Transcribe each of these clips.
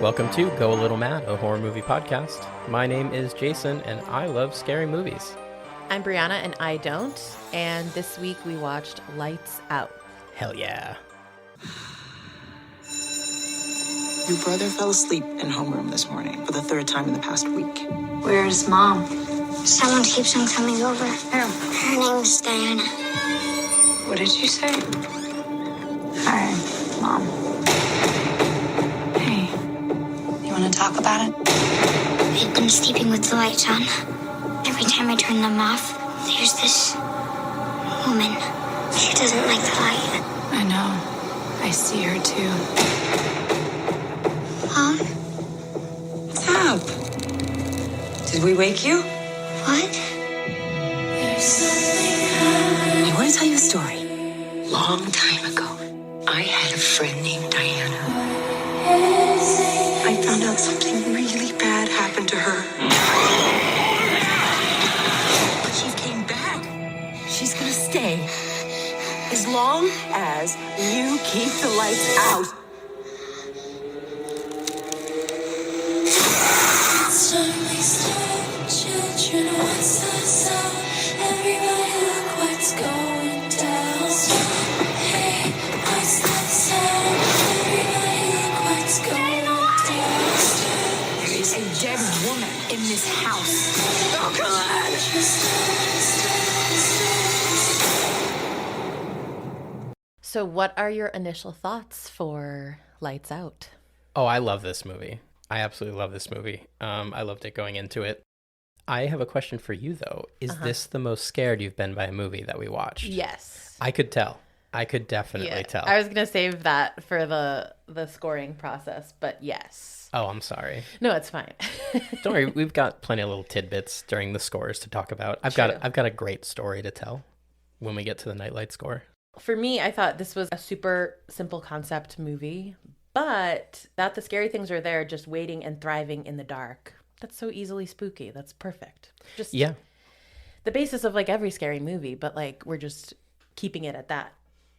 Welcome to Go a Little Mad, a horror movie podcast. My name is Jason, and I love scary movies. I'm Briana, and I don't. And this week we watched Lights Out. Hell yeah. Your brother fell asleep in homeroom this morning for the third time in the past week. Where's Mom? Someone keeps on coming over. Who? Her name's Diana. What did you say? Hi, Mom. Hey, you want to talk about it? I've been sleeping with the lights on. Every time I turn them off, there's this woman. She doesn't like the light. I know. I see her too. Mom? What's up? Did we wake you? What? I want to tell you a story. Long time ago, I had a friend named Diana. I found out something really bad happened to her. She came back. She's gonna stay. As long as you keep the lights out. Children, what's the sound? Everybody look what's going down. Hey, what's that sound? Everybody look what's going down. There is a dead woman in this house. Oh, God! So what are your initial thoughts for Lights Out? Oh, I love this movie. I absolutely love this movie. I loved it going into it. I have a question for you, though. Is this the most scared you've been by a movie that we watched? Yes. I could tell. I could definitely tell. I was going to save that for the scoring process, but yes. Oh, I'm sorry. No, it's fine. Don't worry. We've got plenty of little tidbits during the scores to talk about. I've got a great story to tell when we get to the Nightlight score. For me, I thought this was a super simple concept movie, but that the scary things are there just waiting and thriving in the dark. That's so easily spooky. That's perfect. Just the basis of like every scary movie, but like we're just keeping it at that.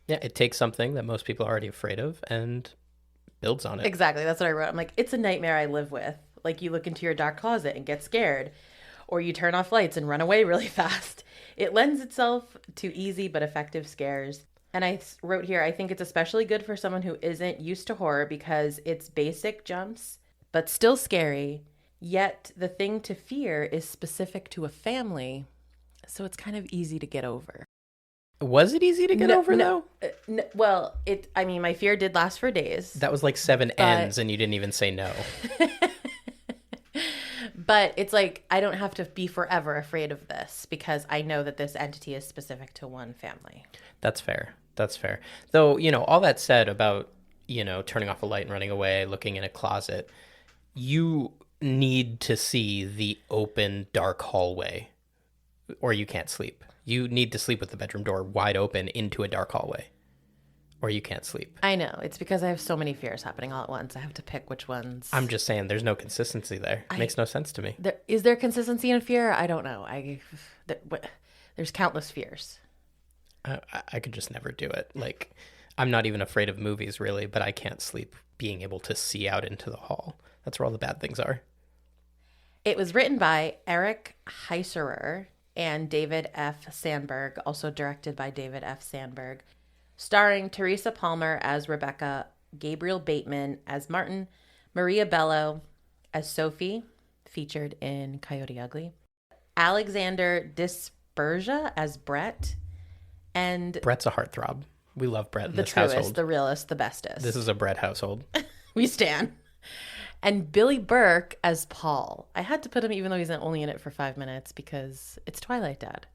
Yeah, it takes something that most people are already afraid of and builds on it. Exactly. That's what I wrote. I'm like, it's a nightmare I live with. Like you look into your dark closet and get scared, or you turn off lights and run away really fast. It lends itself to easy but effective scares. And I wrote here, I think it's especially good for someone who isn't used to horror because it's basic jumps, but still scary. Yet the thing to fear is specific to a family, so it's kind of easy to get over. Was it easy to get over, though? Well, my fear did last for days. That was like 7 ends, and you didn't even say no. But it's like, I don't have to be forever afraid of this because I know that this entity is specific to one family. That's fair. That's fair. Though, all that said about, turning off a light and running away, looking in a closet, you need to see the open, dark hallway or you can't sleep. You need to sleep with the bedroom door wide open into a dark hallway or you can't sleep. I know. It's because I have so many fears happening all at once. I have to pick which ones. I'm just saying there's no consistency there. It makes no sense to me. Is there consistency in fear? I don't know. There's countless fears. I could just never do it. Like, I'm not even afraid of movies, really, but I can't sleep being able to see out into the hall. That's where all the bad things are. It was written by Eric Heiserer and David F. Sandberg, also directed by David F. Sandberg, starring Teresa Palmer as Rebecca, Gabriel Bateman as Martin, Maria Bello as Sophie, featured in Coyote Ugly, Alexander Dispersia as Brett, and Brett's a heartthrob. We love Brett in this truest, household. The realest, the bestest. This is a Brett household. We stan. And Billy Burke as Paul. I had to put him even though he's only in it for 5 minutes because it's Twilight Dad.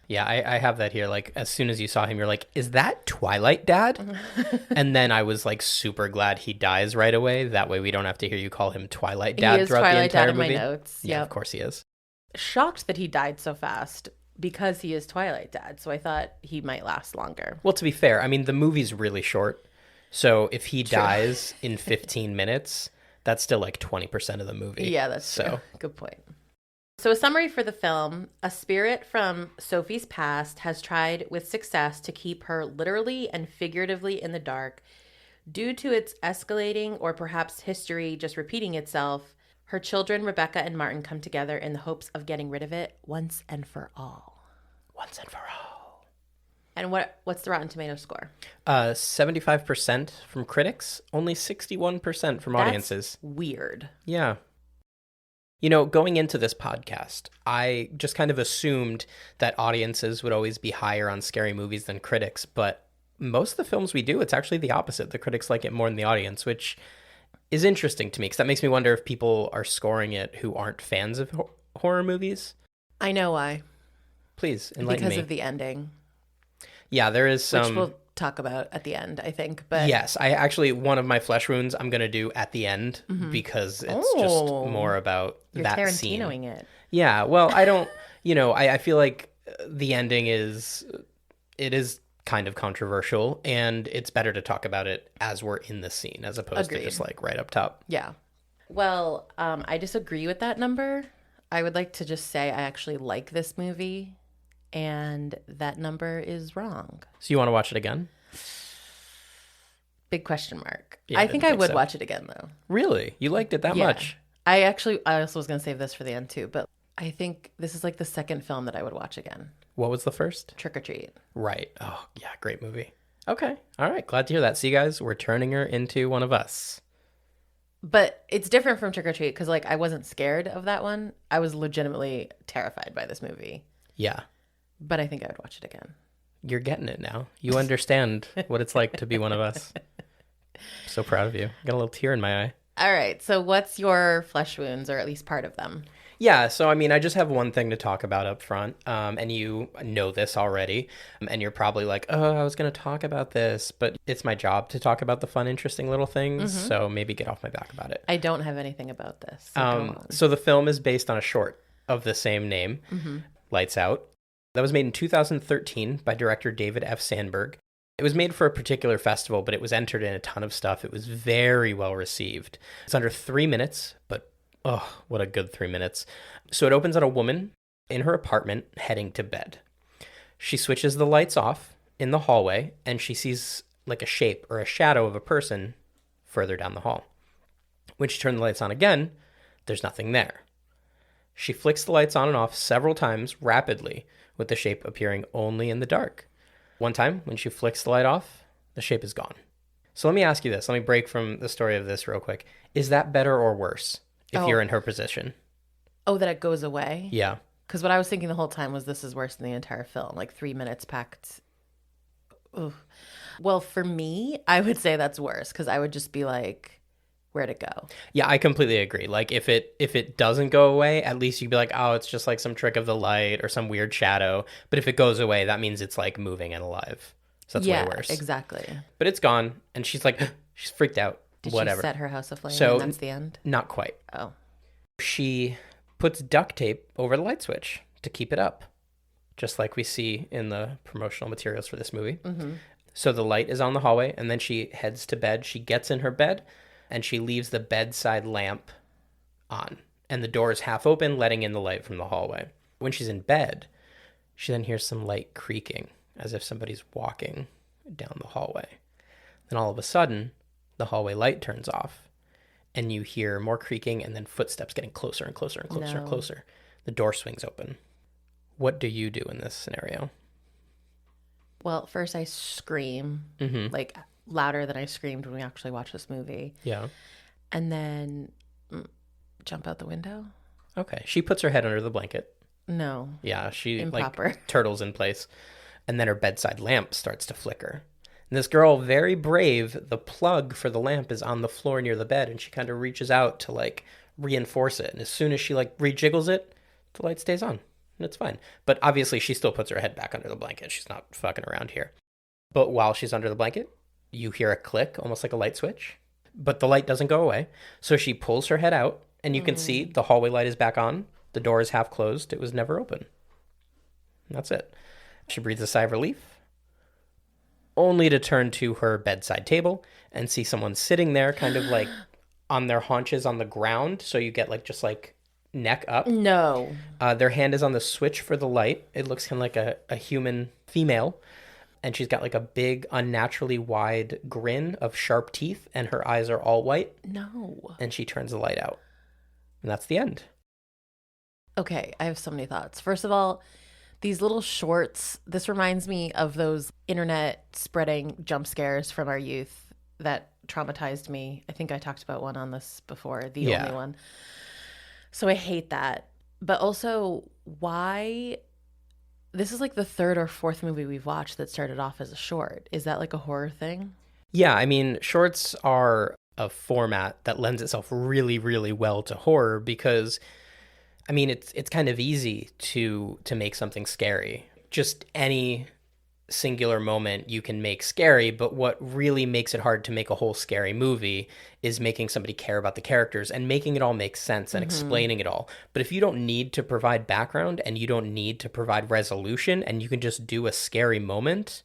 Yeah, I have that here. Like, as soon as you saw him, you're like, is that Twilight Dad? And then I was like super glad he dies right away. That way we don't have to hear you call him Twilight Dad throughout the entire movie. He is Twilight Dad in my notes. Yeah, of course he is. Shocked that he died so fast because he is Twilight Dad. So I thought he might last longer. Well, to be fair, I mean, the movie's really short. So if he dies in 15 minutes, that's still like 20% of the movie. Yeah, that's true. Good point. So a summary for the film: a spirit from Sophie's past has tried with success to keep her literally and figuratively in the dark Due to its escalating or perhaps history just repeating itself, her children, Rebecca and Martin, come together in the hopes of getting rid of it once and for all. Once and for all. And what's the Rotten Tomatoes score? 75% from critics, only 61% from audiences. That's weird. Yeah. You know, going into this podcast, I just kind of assumed that audiences would always be higher on scary movies than critics, but most of the films we do, it's actually the opposite. The critics like it more than the audience, which is interesting to me because that makes me wonder if people are scoring it who aren't fans of horror movies. I know why. Please enlighten me. Because of the ending. Yeah, there is some... Which we'll talk about at the end, I think. But yes, I actually, one of my flesh wounds I'm going to do at the end because it's just more about you're that scene. Tarantinoing it. Yeah, well, I don't, I feel like the ending is kind of controversial, and it's better to talk about it as we're in the scene as opposed to just like right up top. Yeah. Well, I disagree with that number. I would like to just say I actually like this movie, and that number is wrong. So you want to watch it again? Big question mark. Yeah, I think I would so. watch it again, though. Really? You liked it that Yeah. much? I also was going to save this for the end, too, but I think this is like the second film that I would watch again. What was the first? Trick or Treat. Right. Oh, yeah, great movie. Okay. All right. Glad to hear that. See, guys, we're turning her into one of us. But it's different from Trick or Treat because, like, I wasn't scared of that one. I was legitimately terrified by this movie. Yeah. But I think I would watch it again. You're getting it now. You understand what it's like to be one of us. So proud of you. Got a little tear in my eye. All right. So what's your flesh wounds, or at least part of them? Yeah, so I mean, I just have one thing to talk about up front, and you know this already, and you're probably like, oh, I was going to talk about this, but it's my job to talk about the fun, interesting little things, so maybe get off my back about it. I don't have anything about this. So, go on. So the film is based on a short of the same name, Lights Out. That was made in 2013 by director David F. Sandberg. It was made for a particular festival, but it was entered in a ton of stuff. It was very well received. It's under 3 minutes, but oh, what a good 3 minutes. So it opens on a woman in her apartment heading to bed. She switches the lights off in the hallway, and she sees like a shape or a shadow of a person further down the hall. When she turns the lights on again, there's nothing there. She flicks the lights on and off several times rapidly, with the shape appearing only in the dark. One time, when she flicks the light off, the shape is gone. So let me ask you this. Let me break from the story of this real quick. Is that better or worse if you're in her position? Oh, that it goes away? Yeah. Because what I was thinking the whole time was this is worse than the entire film. Like 3 minutes packed. Ooh. Well, for me, I would say that's worse because I would just be like, where'd it go? Yeah, I completely agree. Like if it doesn't go away, at least you'd be like, oh, it's just like some trick of the light or some weird shadow. But if it goes away, that means it's like moving and alive. So that's way worse. Exactly. But it's gone, and she's like, she's freaked out. Did Whatever. she set her house aflame So and that's the end? Not quite. Oh. She puts duct tape over the light switch to keep it up, just like we see in the promotional materials for this movie. So the light is on the hallway, and then she heads to bed. She gets in her bed, and she leaves the bedside lamp on, and the door is half open, letting in the light from the hallway. When she's in bed, she then hears some light creaking, as if somebody's walking down the hallway. Then all of a sudden, the hallway light turns off, and you hear more creaking and then footsteps getting closer and closer and closer and closer. The door swings open. What do you do in this scenario? Well, first I scream, like louder than I screamed when we actually watched this movie. Yeah. And then jump out the window? Okay. She puts her head under the blanket. No. Yeah, she Improper. like turtles in place. And then her bedside lamp starts to flicker. And this girl, very brave, the plug for the lamp is on the floor near the bed, and she kind of reaches out to like reinforce it. And as soon as she like rejiggles it, the light stays on. And it's fine. But obviously she still puts her head back under the blanket. She's not fucking around here. But while she's under the blanket, you hear a click, almost like a light switch. But the light doesn't go away. So she pulls her head out, and you can see the hallway light is back on. The door is half closed. It was never open. And that's it. She breathes a sigh of relief, only to turn to her bedside table and see someone sitting there kind of like on their haunches on the ground. So you get like just like neck up. No. Their hand is on the switch for the light. It looks kind of like a human female. and she's got like a big, unnaturally wide grin of sharp teeth, and her eyes are all white. No. And she turns the light out. And that's the end. Okay, I have so many thoughts. First of all, these little shorts, this reminds me of those internet spreading jump scares from our youth that traumatized me. I think I talked about one on this before, the only one. So I hate that. But also, why? This is like the third or fourth movie we've watched that started off as a short. Is that like a horror thing? Yeah, I mean, shorts are a format that lends itself really, really well to horror because, I mean, it's kind of easy to make something scary. Just any singular moment you can make scary, but what really makes it hard to make a whole scary movie is making somebody care about the characters and making it all make sense and explaining it all. But if you don't need to provide background and you don't need to provide resolution and you can just do a scary moment,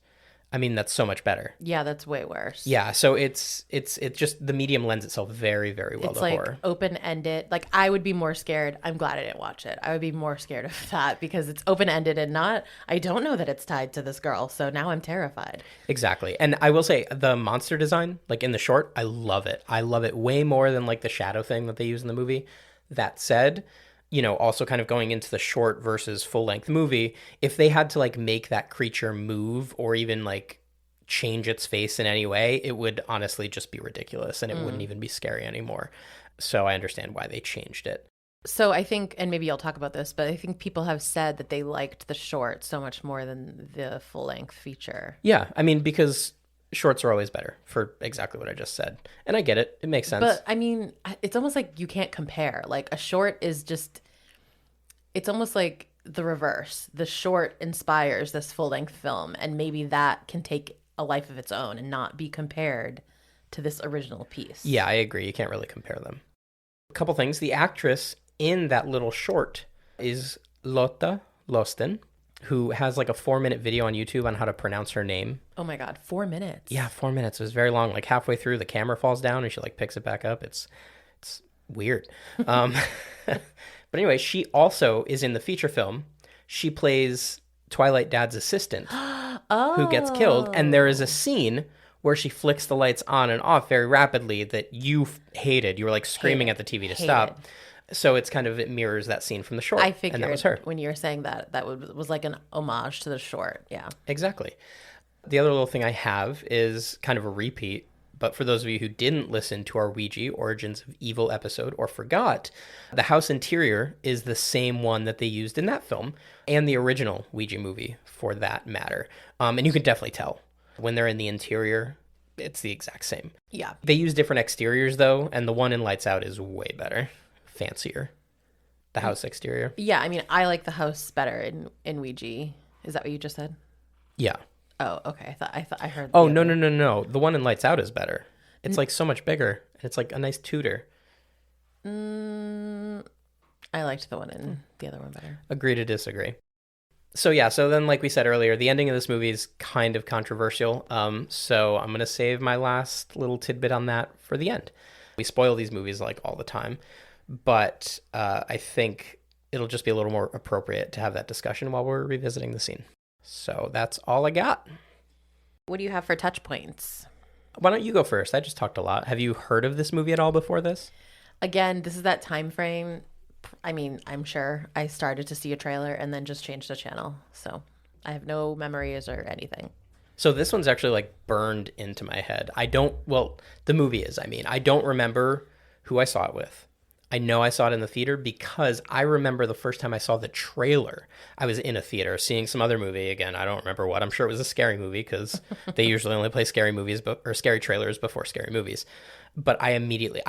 I mean, that's so much better. Yeah, that's way worse. Yeah, so it's just the medium lends itself very, very well It's to like horror. open-ended. Like, I would be more scared. I'm glad I didn't watch it. I would be more scared of that because it's open-ended and not, I don't know that it's tied to this girl. So now I'm terrified. Exactly. And I will say the monster design, like in the short, I love it. I love it way more than like the shadow thing that they use in the movie. That said, you know, also kind of going into the short versus full-length movie, if they had to like make that creature move or even like change its face in any way, it would honestly just be ridiculous and it wouldn't even be scary anymore. So I understand why they changed it. So I think, and maybe you'll talk about this, but I think people have said that they liked the short so much more than the full-length feature. Yeah, I mean, because shorts are always better for exactly what I just said. And I get it. It makes sense. But I mean, it's almost like you can't compare. Like a short is just, it's almost like the reverse. The short inspires this full-length film, and maybe that can take a life of its own and not be compared to this original piece. Yeah, I agree. You can't really compare them. A couple things. The actress in that little short is Lotta Losten, who has like a 4-minute video on YouTube on how to pronounce her name. Oh my God, 4 minutes. Yeah, 4 minutes. It was very long. Like halfway through, the camera falls down and she like picks it back up. It's weird. But anyway, she also is in the feature film. She plays Twilight Dad's assistant who gets killed. And there is a scene where she flicks the lights on and off very rapidly that you hated. You were like screaming at the TV to stop. So it's kind of, it mirrors that scene from the short. I figured and that was her. when you were saying that, was like an homage to the short. Yeah. Exactly. The other little thing I have is kind of a repeat, but for those of you who didn't listen to our Ouija Origins of Evil episode or forgot, the house interior is the same one that they used in that film and the original Ouija movie for that matter. And you can definitely tell when they're in the interior, it's the exact same. Yeah. They use different exteriors though, and the one in Lights Out is way better, fancier. The house exterior. Yeah, I mean, I like the house better in Ouija. Is that what you just said? Yeah. Oh, okay. I thought I heard. Oh, no. The one in Lights Out is better. It's like so much bigger. And it's like a nice Tudor. I liked the one in the other one better. Agree to disagree. So yeah, so then like we said earlier, the ending of this movie is kind of controversial. So I'm going to save my last little tidbit on that for the end. We spoil these movies like all the time, but I think it'll just be a little more appropriate to have that discussion while we're revisiting the scene. So that's all I got. What do you have for touch points? Why don't you go first? I just talked a lot. Have you heard of this movie at all before this? Again, this is that time frame. I mean, I'm sure I started to see a trailer and then just changed the channel. So I have no memories or anything. So this one's actually like burned into my head. The movie is, I don't remember who I saw it with. I know I saw it in the theater because I remember the first time I saw the trailer. I was in a theater seeing some other movie. Again, I don't remember what. I'm sure it was a scary movie because they usually only play scary movies or scary trailers before scary movies. But I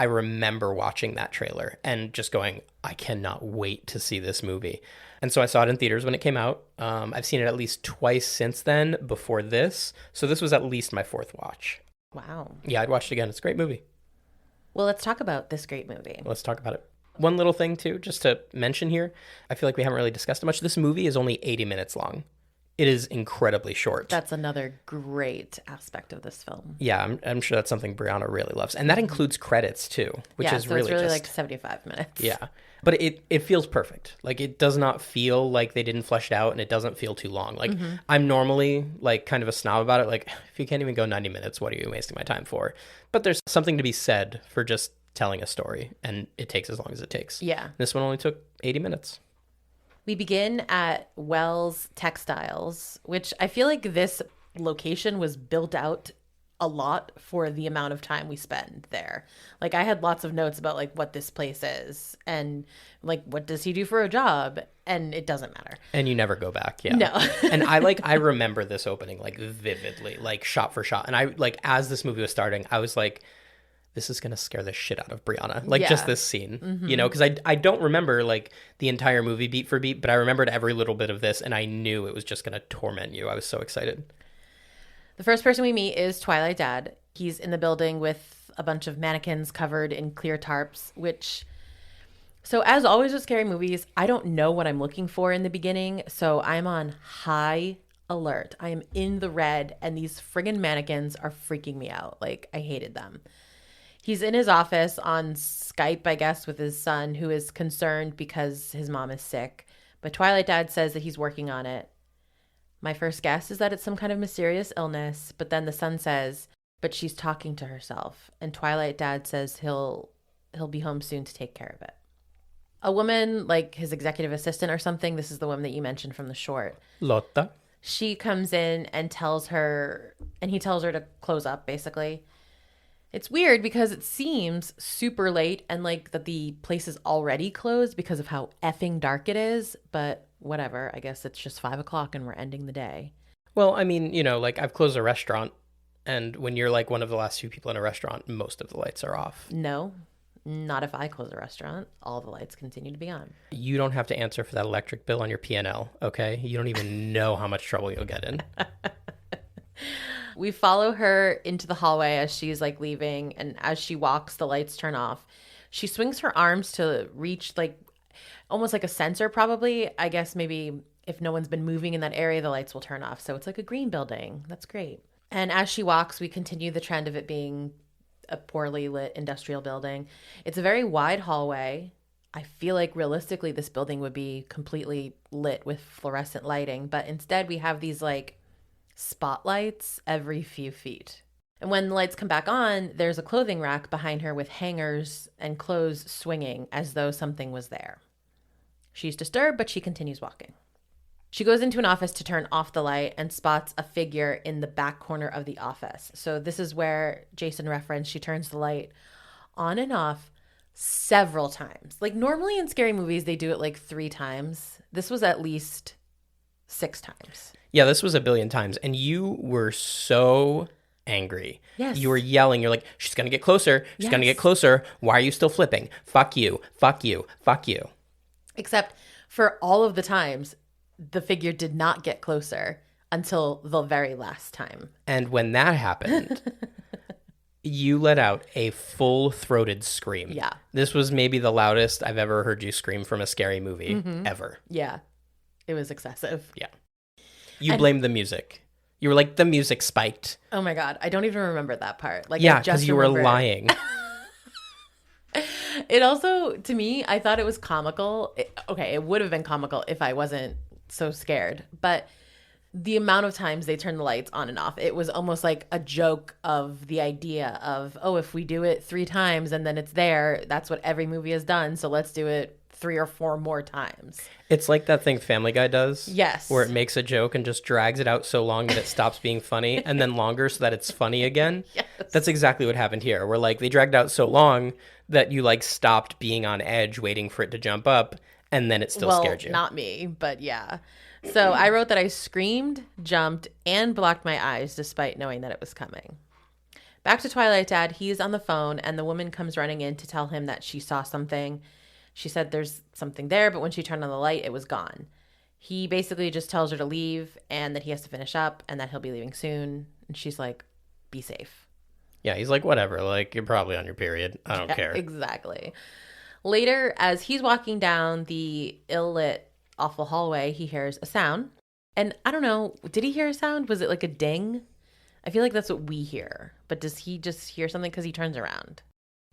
remember watching that trailer and just going, I cannot wait to see this movie. And so I saw it in theaters when it came out. I've seen it at least twice since then before this. So this was at least my fourth watch. Wow. Yeah, I'd watch it again. It's a great movie. Well, let's talk about this great movie. Let's talk about it. One little thing, too, just to mention here. I feel like we haven't really discussed it much. This movie is only 80 minutes long. It is incredibly short. That's another great aspect of this film. Yeah, I'm sure that's something Brianna really loves. And that includes credits too, which is so really it's really just like 75 minutes. yeah. But it feels perfect. Like, it does not feel like they didn't flesh it out, and it doesn't feel too long. Like, I'm normally like kind of a snob about it. Like, if you can't even go 90 minutes, what are you wasting my time for? But there's something to be said for just telling a story, and it takes as long as it takes. Yeah. This one only took 80 minutes. We begin at Wells Textiles, which I feel like this location was built out a lot for the amount of time we spend there. Like, I had lots of notes about like what this place is and like what does he do for a job, and it doesn't matter. And you never go back. Yeah. No. And I remember this opening like vividly, like shot for shot. And I like, as this movie was starting, I was like, this is going to scare the shit out of Brianna. Like, just this scene, you know, because I don't remember like the entire movie beat for beat, but I remembered every little bit of this, and I knew it was just going to torment you. I was so excited. The first person we meet is Twilight Dad. He's in the building with a bunch of mannequins covered in clear tarps, which, so as always with scary movies, I don't know what I'm looking for in the beginning. So I'm on high alert. I am in the red, and these friggin' mannequins are freaking me out. Like, I hated them. He's in his office on Skype, I guess, with his son, who is concerned because his mom is sick. But Twilight Dad says that he's working on it. My first guess is that it's some kind of mysterious illness, but then the son says, but she's talking to herself. And Twilight Dad says he'll be home soon to take care of it. A woman, like his executive assistant or something, this is the woman that you mentioned from the short. Lotta. She comes in and tells her, and he tells her to close up, basically. It's weird because it seems super late and like that the place is already closed because of how effing dark it is, but whatever. I guess it's just 5 o'clock and we're ending the day. Well, I mean, you know, like, I've closed a restaurant, and when you're like one of the last few people in a restaurant, most of the lights are off. No, not if I close a restaurant. All the lights continue to be on. You don't have to answer for that electric bill on your P&L, okay? You don't even know how much trouble you'll get in. We follow her into the hallway as she's like leaving, and as she walks, the lights turn off. She swings her arms to reach like almost like a sensor, probably. I guess maybe if no one's been moving in that area, the lights will turn off. So it's like a green building. That's great. And as she walks, we continue the trend of it being a poorly lit industrial building. It's a very wide hallway. I feel like realistically this building would be completely lit with fluorescent lighting, but instead we have these like spotlights every few feet. And when the lights come back on, there's a clothing rack behind her with hangers and clothes swinging as though something was there. She's disturbed, but she continues walking. She goes into an office to turn off the light and spots a figure in the back corner of the office. So this is where Jason referenced she turns the light on and off several times. Like, normally in scary movies, they do it like 3 times. This was at least 6 times. Yeah, this was a billion times, and you were so angry. Yes. You were yelling. You're like, she's going to get closer. She's going to get closer. Why are you still flipping? Fuck you. Fuck you. Fuck you. Except for all of the times, the figure did not get closer until the very last time. And when that happened, you let out a full-throated scream. Yeah. This was maybe the loudest I've ever heard you scream from a scary movie, ever. Yeah. It was excessive. Yeah. You blamed the music. You were like, the music spiked. Oh my God. I don't even remember that part. Like, Yeah, I just because you were remember it. lying. It also, to me, I thought it was comical. It would have been comical if I wasn't so scared. But the amount of times they turn the lights on and off, it was almost like a joke of the idea of, oh, if we do it 3 times and then it's there, that's what every movie has done. So let's do it 3 or 4 more times. It's like that thing Family Guy does. Yes. Where it makes a joke and just drags it out so long that it stops being funny, and then longer so that it's funny again. Yes. That's exactly what happened here. Where like they dragged out so long that you like stopped being on edge waiting for it to jump up, and then it still scared you. Not me, but yeah. So I wrote that I screamed, jumped, and blocked my eyes despite knowing that it was coming. Back to Twilight Dad, he's on the phone, and the woman comes running in to tell him that she saw something. She said there's something there, but when she turned on the light, it was gone. He basically just tells her to leave and that he has to finish up and that he'll be leaving soon. And she's like, be safe. Yeah, he's like, whatever. Like, you're probably on your period. I don't care. Exactly. Later, as he's walking down the ill-lit, awful hallway, he hears a sound. And I don't know, did he hear a sound? Was it like a ding? I feel like that's what we hear. But does he just hear something because he turns around?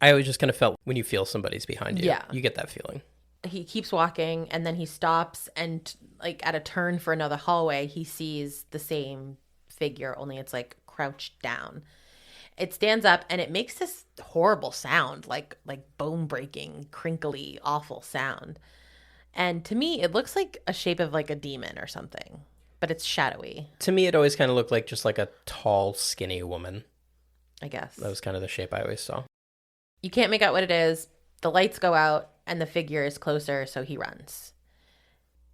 I always just kind of felt when you feel somebody's behind you. Yeah. You get that feeling. He keeps walking and then he stops and like at a turn for another hallway, he sees the same figure, only it's like crouched down. It stands up and it makes this horrible sound, like bone breaking, crinkly, awful sound. And to me, it looks like a shape of like a demon or something, but it's shadowy, To me, it always kind of looked like just like a tall, skinny woman. I guess. That was kind of the shape I always saw. You can't make out what it is. The lights go out and the figure is closer, so he runs.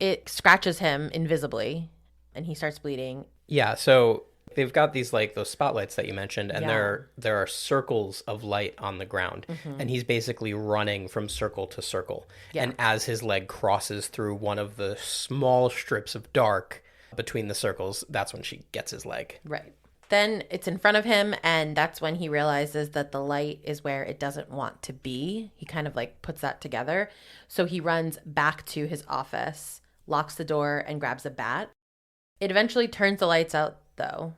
It scratches him invisibly and he starts bleeding. Yeah, so they've got these like those spotlights that you mentioned, and Yeah. there are circles of light on the ground, and he's basically running from circle to circle. Yeah. And as his leg crosses through one of the small strips of dark between the circles, that's when she gets his leg. Right. Then it's in front of him, and that's when he realizes that the light is where it doesn't want to be. He kind of like puts that together. So he runs back to his office, locks the door, and grabs a bat. It eventually turns the lights out, though,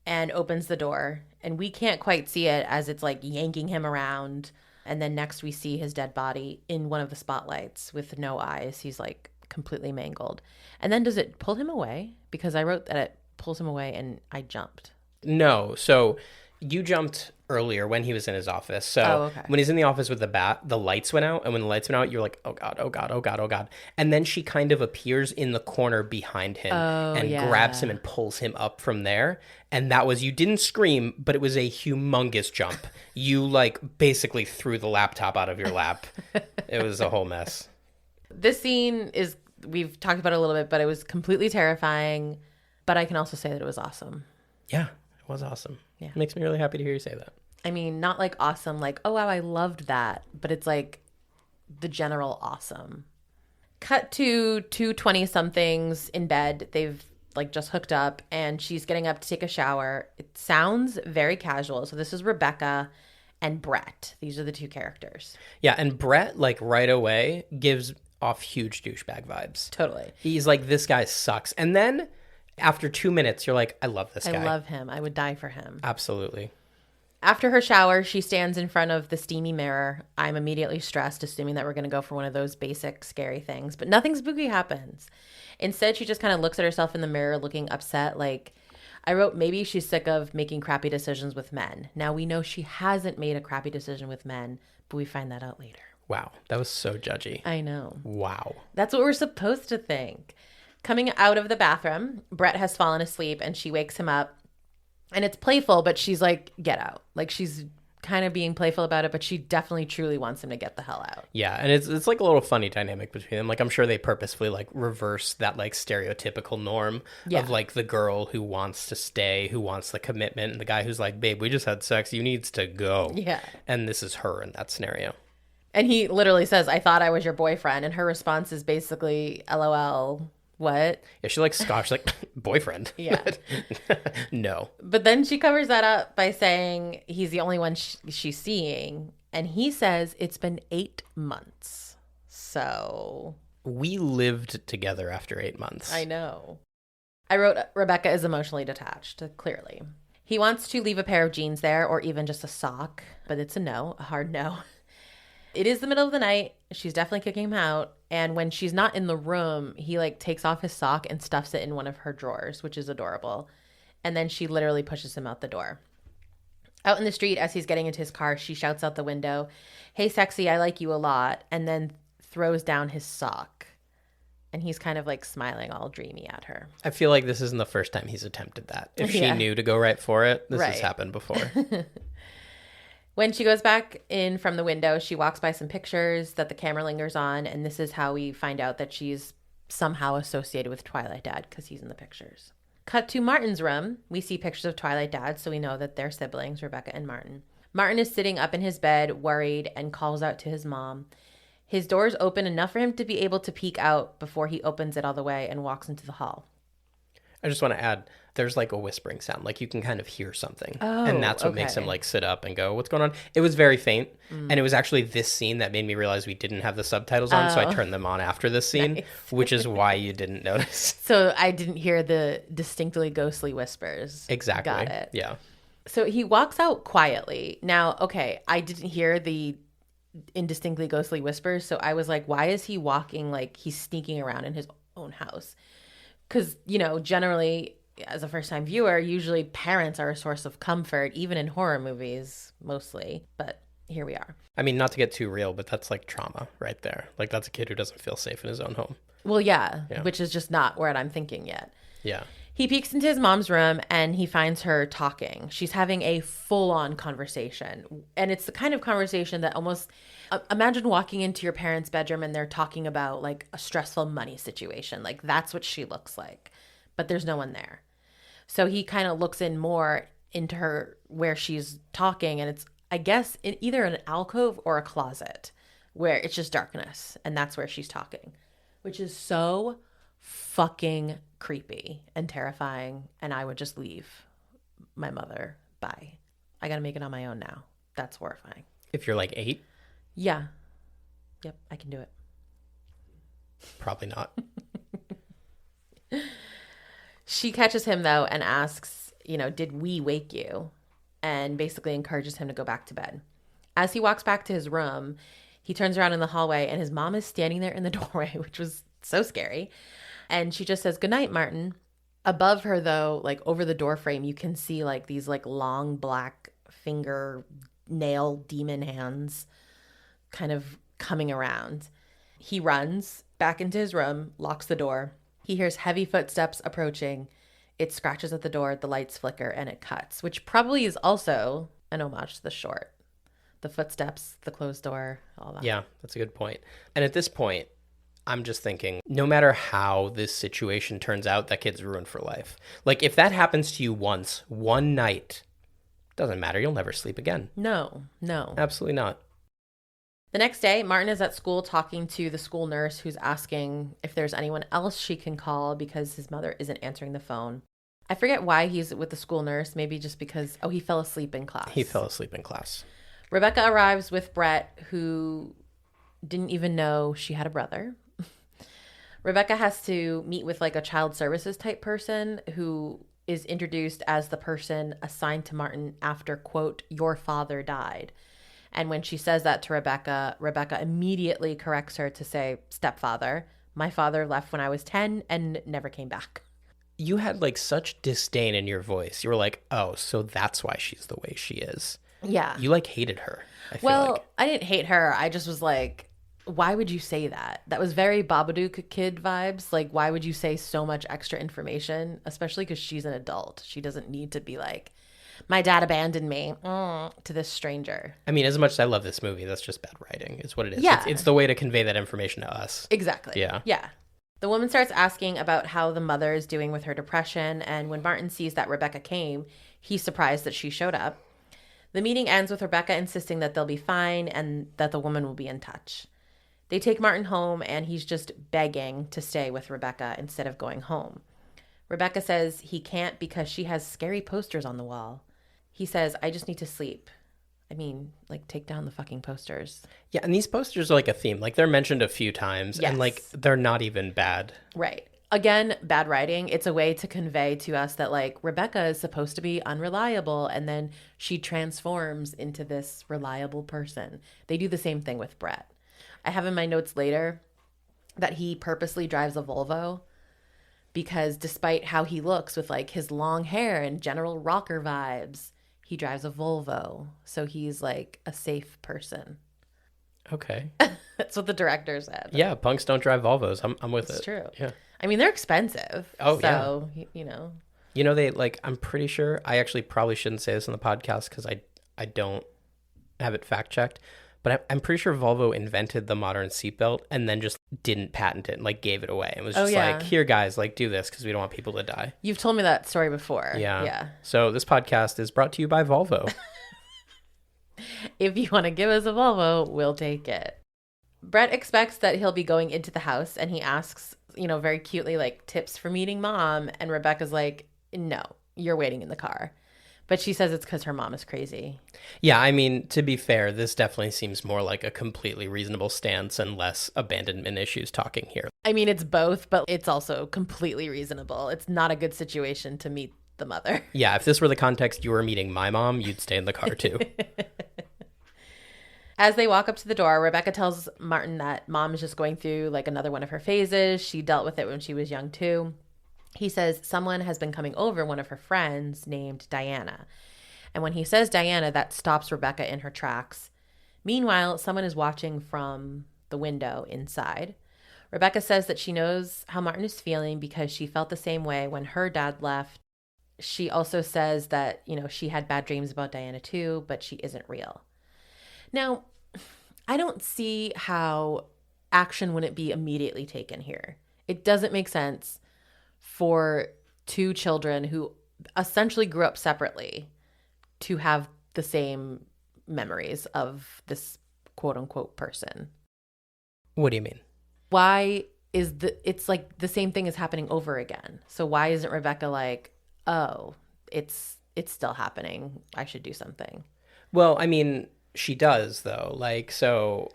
and opens the door. And we can't quite see it as it's like yanking him around. And then next we see his dead body in one of the spotlights with no eyes. He's like completely mangled. And then does it pull him away? Because I wrote that it pulls him away and I jumped. No, so you jumped earlier when he was in his office. So Oh, okay. when he's in the office with the bat, the lights went out, and when the lights went out, you're like, oh god, oh god, oh god, oh god. And then she kind of appears in the corner behind him and yeah. grabs him and pulls him up from there. And that was, you didn't scream, but it was a humongous jump. You like basically threw the laptop out of your lap. It was a whole mess. This scene is, we've talked about it a little bit, but it was completely terrifying. But I can also say that it was awesome. Yeah, it was awesome. Yeah. It makes me really happy to hear you say that. I mean, not like awesome, like, oh, wow, I loved that. But it's like the general awesome. Cut to two 20-somethings in bed. They've like just hooked up and she's getting up to take a shower. It sounds very casual. So this is Rebecca and Brett. These are the two characters. Yeah, and Brett, like right away, gives off huge douchebag vibes. Totally. He's like, this guy sucks. And then after 2 minutes, you're like, I love this guy. I love him. I would die for him. Absolutely. After her shower, she stands in front of the steamy mirror. I'm immediately stressed, assuming that we're going to go for one of those basic scary things. But nothing spooky happens. Instead, she just kind of looks at herself in the mirror looking upset. Like, I wrote, maybe she's sick of making crappy decisions with men. Now, we know she hasn't made a crappy decision with men, but we find that out later. Wow, that was so judgy. I know. Wow. That's what we're supposed to think. Coming out of the bathroom, Brett has fallen asleep and she wakes him up. And it's playful, but she's like, get out. Like, she's kind of being playful about it, but she definitely truly wants him to get the hell out. Yeah, and it's like a little funny dynamic between them. Like, I'm sure they purposefully like reverse that like stereotypical norm of like the girl who wants to stay, who wants the commitment, and the guy who's like, babe, we just had sex, you needs to go. Yeah. And this is her in that scenario. And he literally says, I thought I was your boyfriend. And her response is basically, LOL, what? Yeah, she like scoffs, like, boyfriend. Yeah. No. But then she covers that up by saying he's the only one she's seeing. And he says it's been 8 months. So We lived together after 8 months. I know. I wrote, Rebecca is emotionally detached, clearly. He wants to leave a pair of jeans there or even just a sock, but it's a no, a hard no. It is the middle of the night. She's definitely kicking him out. And when she's not in the room, he like takes off his sock and stuffs it in one of her drawers, which is adorable. And then she literally pushes him out the door. Out in the street, as he's getting into his car, she shouts out the window, hey, sexy, I like you a lot. And then throws down his sock. And he's kind of like smiling all dreamy at her. I feel like this isn't the first time he's attempted that. If she Yeah. knew to go right for it, this has Right. happened before. When she goes back in from the window, she walks by some pictures that the camera lingers on. And this is how we find out that she's somehow associated with Twilight Dad because he's in the pictures. Cut to Martin's room. We see pictures of Twilight Dad, so we know that they're siblings, Rebecca and Martin. Martin is sitting up in his bed, worried, and calls out to his mom. His door is open enough for him to be able to peek out before he opens it all the way and walks into the hall. I just want to add, there's like a whispering sound, like you can kind of hear something. Oh, and that's what makes him okay. like sit up and go, what's going on? It was very faint. And it was actually this scene that made me realize we didn't have the subtitles on. So I turned them on after this scene, Nice. which is why you didn't notice. So I didn't hear the distinctly ghostly whispers. Exactly. Got it. Yeah. So he walks out quietly. Now, okay, I didn't hear the indistinctly ghostly whispers. So I was like, why is he walking like he's sneaking around in his own house? Because, generally, as a first time viewer, usually parents are a source of comfort, even in horror movies, mostly. But here we are. I mean, not to get too real, but that's like trauma right there. Like that's a kid who doesn't feel safe in his own home. Well, yeah, Yeah. which is just not what I'm thinking yet. Yeah. He peeks into his mom's room and he finds her talking. She's having a full-on conversation. And it's the kind of conversation that almost imagine walking into your parents' bedroom and they're talking about like a stressful money situation. Like that's what she looks like. But there's no one there. So he kind of looks in more into her where she's talking, and it's, I guess, in either an alcove or a closet where it's just darkness, and that's where she's talking, which is so fucking creepy and terrifying, and I would just leave my mother. Bye. I gotta make it on my own now. That's horrifying. If you're like 8, Yeah. Yep, I can do it. probably not. She catches him, though, and asks, did we wake you? And basically encourages him to go back to bed. As he walks back to his room, he turns around in the hallway, and his mom is standing there in the doorway, which was so scary. And she just says, "Good night, Martin." Above her, though, like over the door frame, you can see like these like long black finger nail demon hands kind of coming around. He runs back into his room, locks the door. He hears heavy footsteps approaching. It scratches at the door, the lights flicker, and it cuts, which probably is also an homage to the short. The footsteps, the closed door, all that. Yeah, that's a good point. And at this point, I'm just thinking, no matter how this situation turns out, that kid's ruined for life. Like, if that happens to you once, one night, doesn't matter. You'll never sleep again. No. Absolutely not. The next day, Martin is at school talking to the school nurse who's asking if there's anyone else she can call because his mother isn't answering the phone. I forget why he's with the school nurse, maybe just because, he fell asleep in class. He fell asleep in class. Rebecca arrives with Brett, who didn't even know she had a brother. Rebecca has to meet with like a child services type person who is introduced as the person assigned to Martin after, quote, "your father died." And when she says that to Rebecca, Rebecca immediately corrects her to say, "Stepfather. My father left when I was 10 and never came back." You had like such disdain in your voice. You were like, oh, so that's why she's the way she is. Yeah. You like hated her, I feel Well, like. I didn't hate her. I just was like, why would you say that? That was very Babadook kid vibes. Like, why would you say so much extra information? Especially because she's an adult. She doesn't need to be like, my dad abandoned me to this stranger. I mean, as much as I love this movie, that's just bad writing, is what it is. Yeah. It's the way to convey that information to us. Exactly. Yeah. Yeah. The woman starts asking about how the mother is doing with her depression. And when Martin sees that Rebecca came, he's surprised that she showed up. The meeting ends with Rebecca insisting that they'll be fine and that the woman will be in touch. They take Martin home, and he's just begging to stay with Rebecca instead of going home. Rebecca says he can't because she has scary posters on the wall. He says, "I just need to sleep." I mean, like, take down the fucking posters. Yeah, and these posters are like a theme. Like, they're mentioned a few times, Yes. and like, they're not even bad. Right. Again, bad writing. It's a way to convey to us that, like, Rebecca is supposed to be unreliable, and then she transforms into this reliable person. They do the same thing with Brett. I have in my notes later that he purposely drives a Volvo because despite how he looks with, like, his long hair and general rocker vibes, he drives a Volvo. So he's, like, a safe person. Okay. That's what the director said. Yeah, punks don't drive Volvos. I'm with It's it. true. Yeah. I mean, they're expensive. Oh, so, you know. You know, they like, I'm pretty sure, I actually probably shouldn't say this in the podcast because I don't have it fact checked, but I'm pretty sure Volvo invented the modern seatbelt and then just didn't patent it and like gave it away. And was just like, here guys, like do this because we don't want people to die. You've told me that story before. Yeah. Yeah. So this podcast is brought to you by Volvo. If you want to give us a Volvo, we'll take it. Brett expects that he'll be going into the house, and he asks very cutely like tips for meeting mom. And Rebecca's like, no, you're waiting in the car. But she says it's because her mom is crazy. Yeah, I mean, to be fair, this definitely seems more like a completely reasonable stance and less abandonment issues talking here. I mean, it's both, but it's also completely reasonable. It's not a good situation to meet the mother. Yeah, if this were the context you were meeting my mom, you'd stay in the car too. As they walk up to the door, Rebecca tells Martin that mom is just going through like another one of her phases. She dealt with it when she was young too. He says someone has been coming over, one of her friends named Diana. And when he says Diana, that stops Rebecca in her tracks. Meanwhile, someone is watching from the window inside. Rebecca says that she knows how Martin is feeling because she felt the same way when her dad left. She also says that, she had bad dreams about Diana too, but she isn't real. Now, I don't see how action wouldn't be immediately taken here. It doesn't make sense for two children who essentially grew up separately to have the same memories of this quote unquote person. What do you mean? Why is it's like the same thing is happening over again. So why isn't Rebecca like, oh, it's still happening, I should do something? Well, I mean, she does though. Like, so,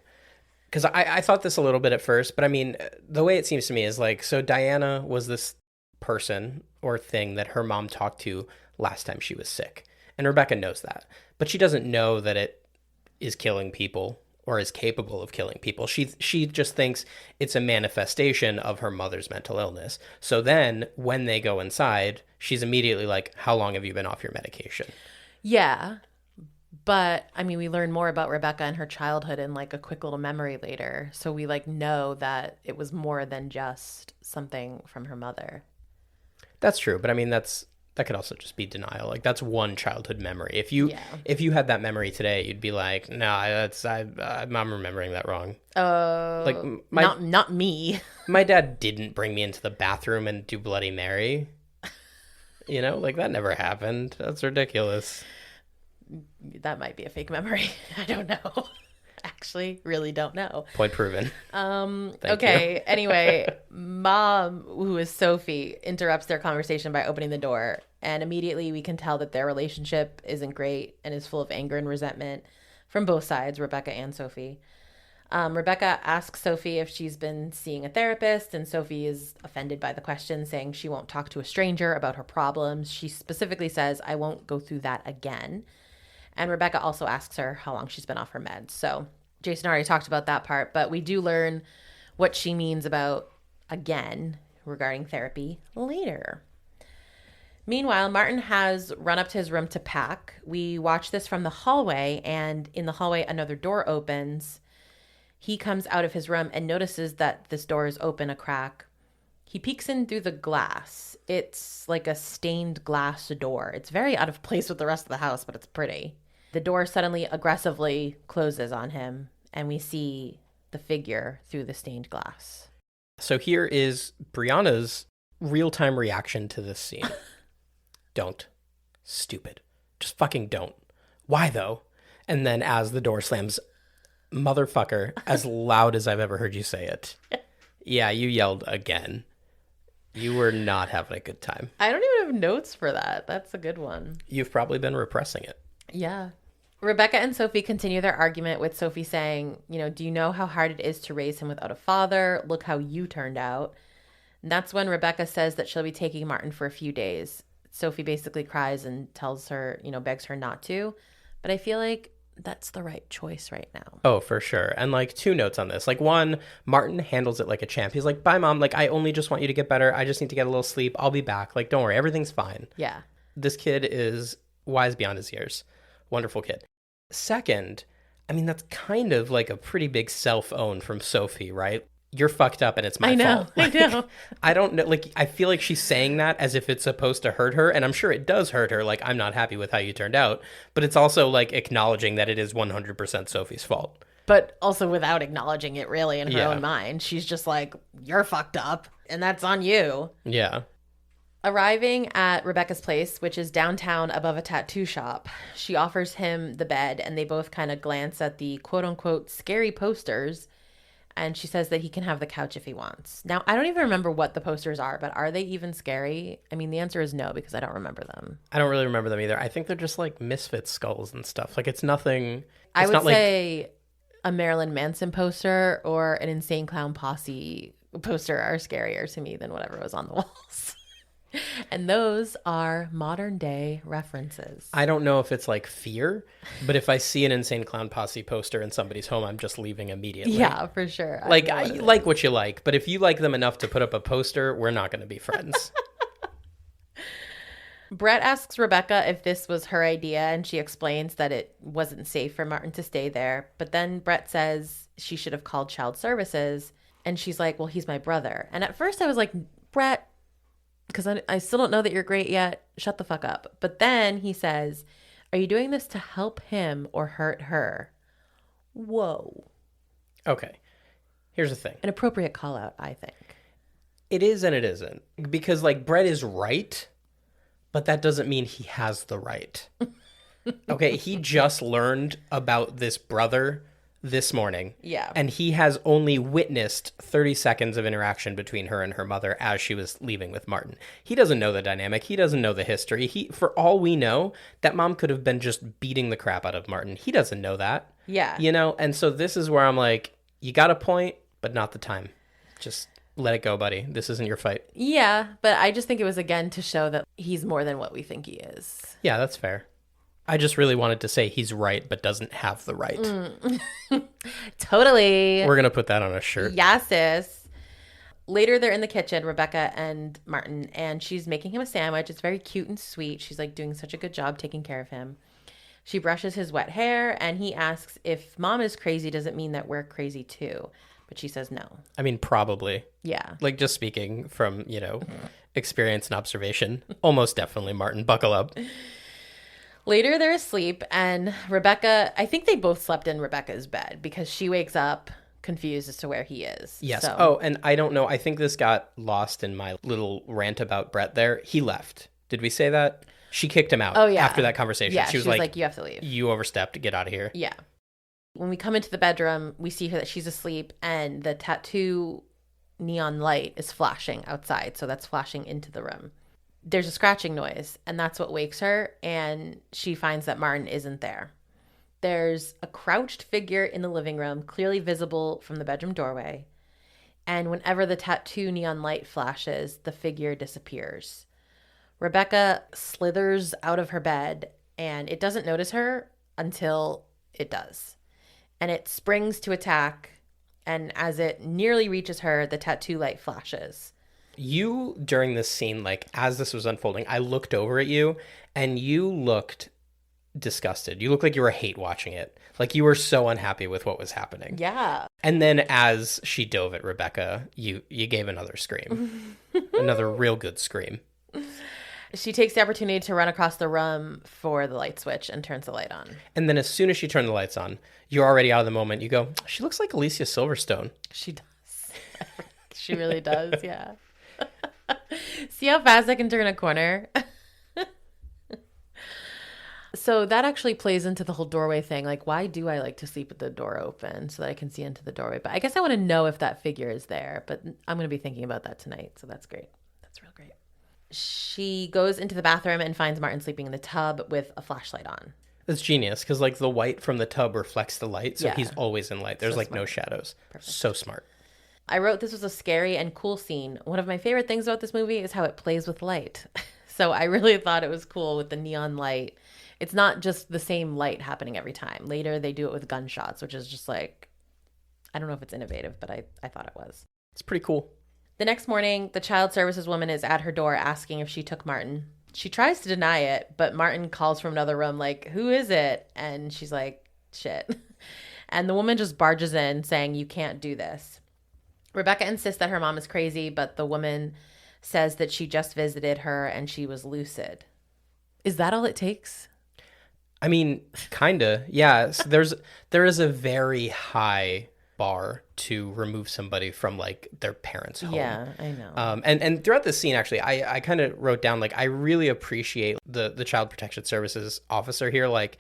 because I thought this a little bit at first, but I mean, the way it seems to me is like, so Diana was this person or thing that her mom talked to last time she was sick. And Rebecca knows that, but she doesn't know that it is killing people or is capable of killing people. She just thinks it's a manifestation of her mother's mental illness. So then when they go inside, she's immediately like, how long have you been off your medication? Yeah. But I mean, we learn more about Rebecca and her childhood in like a quick little memory later. So we like know that it was more than just something from her mother. That's true, but I mean that could also just be denial. Like that's one childhood memory. If you had that memory today, you'd be like, no, I'm remembering that wrong. Like not me. My dad didn't bring me into the bathroom and do Bloody Mary. Like that never happened. That's ridiculous. That might be a fake memory. I don't know. Actually, really don't know. Point proven. Okay. Anyway, mom, who is Sophie, interrupts their conversation by opening the door. And immediately we can tell that their relationship isn't great and is full of anger and resentment from both sides, Rebecca and Sophie. Rebecca asks Sophie if she's been seeing a therapist, and Sophie is offended by the question, saying she won't talk to a stranger about her problems. She specifically says, I won't go through that again. And Rebecca also asks her how long she's been off her meds. So Jason already talked about that part, but we do learn what she means about again regarding therapy later. Meanwhile, Martin has run up to his room to pack. We watch this from the hallway, and in the hallway, another door opens. He comes out of his room and notices that this door is open a crack. He peeks in through the glass. It's like a stained glass door. It's very out of place with the rest of the house, but it's pretty. The door suddenly aggressively closes on him, and we see the figure through the stained glass. So here is Brianna's real-time reaction to this scene. Don't. Stupid. Just fucking don't. Why though? And then as the door slams, motherfucker, as loud as I've ever heard you say it. Yeah, you yelled again. You were not having a good time. I don't even have notes for that. That's a good one. You've probably been repressing it. Yeah. Rebecca and Sophie continue their argument with Sophie saying, do you know how hard it is to raise him without a father? Look how you turned out. And that's when Rebecca says that she'll be taking Martin for a few days. Sophie basically cries and tells her, begs her not to. But I feel like that's the right choice right now. Oh, for sure. And like two notes on this. Like one, Martin handles it like a champ. He's like, bye mom. Like, I only just want you to get better. I just need to get a little sleep. I'll be back. Like, don't worry. Everything's fine. Yeah. This kid is wise beyond his years. Wonderful kid. Second, I mean, that's kind of like a pretty big self-own from Sophie, right? You're fucked up and it's my fault. Like, I know. I don't know. Like, I feel like she's saying that as if it's supposed to hurt her. And I'm sure it does hurt her. Like, I'm not happy with how you turned out. But it's also like acknowledging that it is 100% Sophie's fault. But also without acknowledging it really in her own mind. She's just like, you're fucked up and that's on you. Yeah. Arriving at Rebecca's place, which is downtown above a tattoo shop, she offers him the bed and they both kind of glance at the quote unquote scary posters. And she says that he can have the couch if he wants. Now, I don't even remember what the posters are, but are they even scary? I mean, the answer is no, because I don't remember them. I don't really remember them either. I think they're just like misfit skulls and stuff. Like it's nothing. I It's would not like say a Marilyn Manson poster or an Insane Clown Posse poster are scarier to me than whatever was on the walls. And those are modern day references. I don't know if it's like fear, but if I see an Insane Clown Posse poster in somebody's home, I'm just leaving immediately. Yeah, for sure. Like I like what you like, but if you like them enough to put up a poster, we're not going to be friends. Brett asks Rebecca if this was her idea, and she explains that it wasn't safe for Martin to stay there. But then Brett says she should have called child services, and she's like, well, he's my brother. And at first I was like, Brett, because I still don't know that you're great yet. Shut the fuck up. But then he says, are you doing this to help him or hurt her? Whoa. Okay. Here's the thing. An appropriate call out, I think. It is and it isn't. Because like Brett is right, but that doesn't mean he has the right. Okay, he just learned about this brother this morning. Yeah. And he has only witnessed 30 seconds of interaction between her and her mother as she was leaving with Martin. He doesn't know the dynamic. He doesn't know the history. For all we know, that mom could have been just beating the crap out of Martin. He doesn't know that. Yeah. You know? And so this is where I'm like, you got a point, but not the time. Just let it go, buddy. This isn't your fight. Yeah, but I just think it was, again, to show that he's more than what we think he is. Yeah, that's fair. I just really wanted to say he's right, but doesn't have the right. Totally. We're going to put that on a shirt. Yes, sis. Later, they're in the kitchen, Rebecca and Martin, and she's making him a sandwich. It's very cute and sweet. She's like doing such a good job taking care of him. She brushes his wet hair, and he asks if mom is crazy, does it mean that we're crazy too? But she says no. I mean, probably. Yeah. Like, just speaking from, experience and observation, almost definitely, Martin, buckle up. Later, they're asleep, and Rebecca, I think they both slept in Rebecca's bed because she wakes up confused as to where he is. Yes. So. Oh, and I don't know. I think this got lost in my little rant about Brett there. He left. Did we say that? She kicked him out after that conversation. Yeah, she was like, you have to leave. You overstepped. Get out of here. Yeah. When we come into the bedroom, we see her that she's asleep, and the tattoo neon light is flashing outside. So that's flashing into the room. There's a scratching noise, and that's what wakes her, and she finds that Martin isn't there. There's a crouched figure in the living room, clearly visible from the bedroom doorway, and whenever the tattoo neon light flashes, the figure disappears. Rebecca slithers out of her bed, and it doesn't notice her until it does. And it springs to attack, and as it nearly reaches her, the tattoo light flashes. You, during this scene, like, as this was unfolding, I looked over at you, and you looked disgusted. You looked like you were hate watching it. Like, you were so unhappy with what was happening. Yeah. And then as she dove at Rebecca, you gave another scream. Another real good scream. She takes the opportunity to run across the room for the light switch and turns the light on. And then as soon as she turned the lights on, you're already out of the moment. You go, she looks like Alicia Silverstone. She does. She really does, yeah. See how fast I can turn a corner? So that actually plays into the whole doorway thing. Like, why do I like to sleep with the door open so that I can see into the doorway? But I guess I want to know if that figure is there. But I'm going to be thinking about that tonight. So that's great. That's real great. She goes into the bathroom and finds Martin sleeping in the tub with a flashlight on. That's genius, because like the white from the tub reflects the light, so Yeah. he's always in light. There's So like smart. no shadows. Perfect. So smart. I wrote this was a scary and cool scene. One of my favorite things about this movie is how it plays with light. So I really thought it was cool with the neon light. It's not just the same light happening every time. Later, they do it with gunshots, which is just like, I don't know if it's innovative, but I thought it was. It's pretty cool. The next morning, the child services woman is at her door asking if she took Martin. She tries to deny it, but Martin calls from another room like, who is it? And she's like, shit. And the woman just barges in saying, you can't do this. Rebecca insists that her mom is crazy, but the woman says that she just visited her and she was lucid. Is that all it takes? I mean, kinda. Yeah. So there is a very high bar to remove somebody from like their parents' home. Yeah, I know. And throughout this scene, actually, I kind of wrote down, like, I really appreciate the Child Protection Services officer here. Like,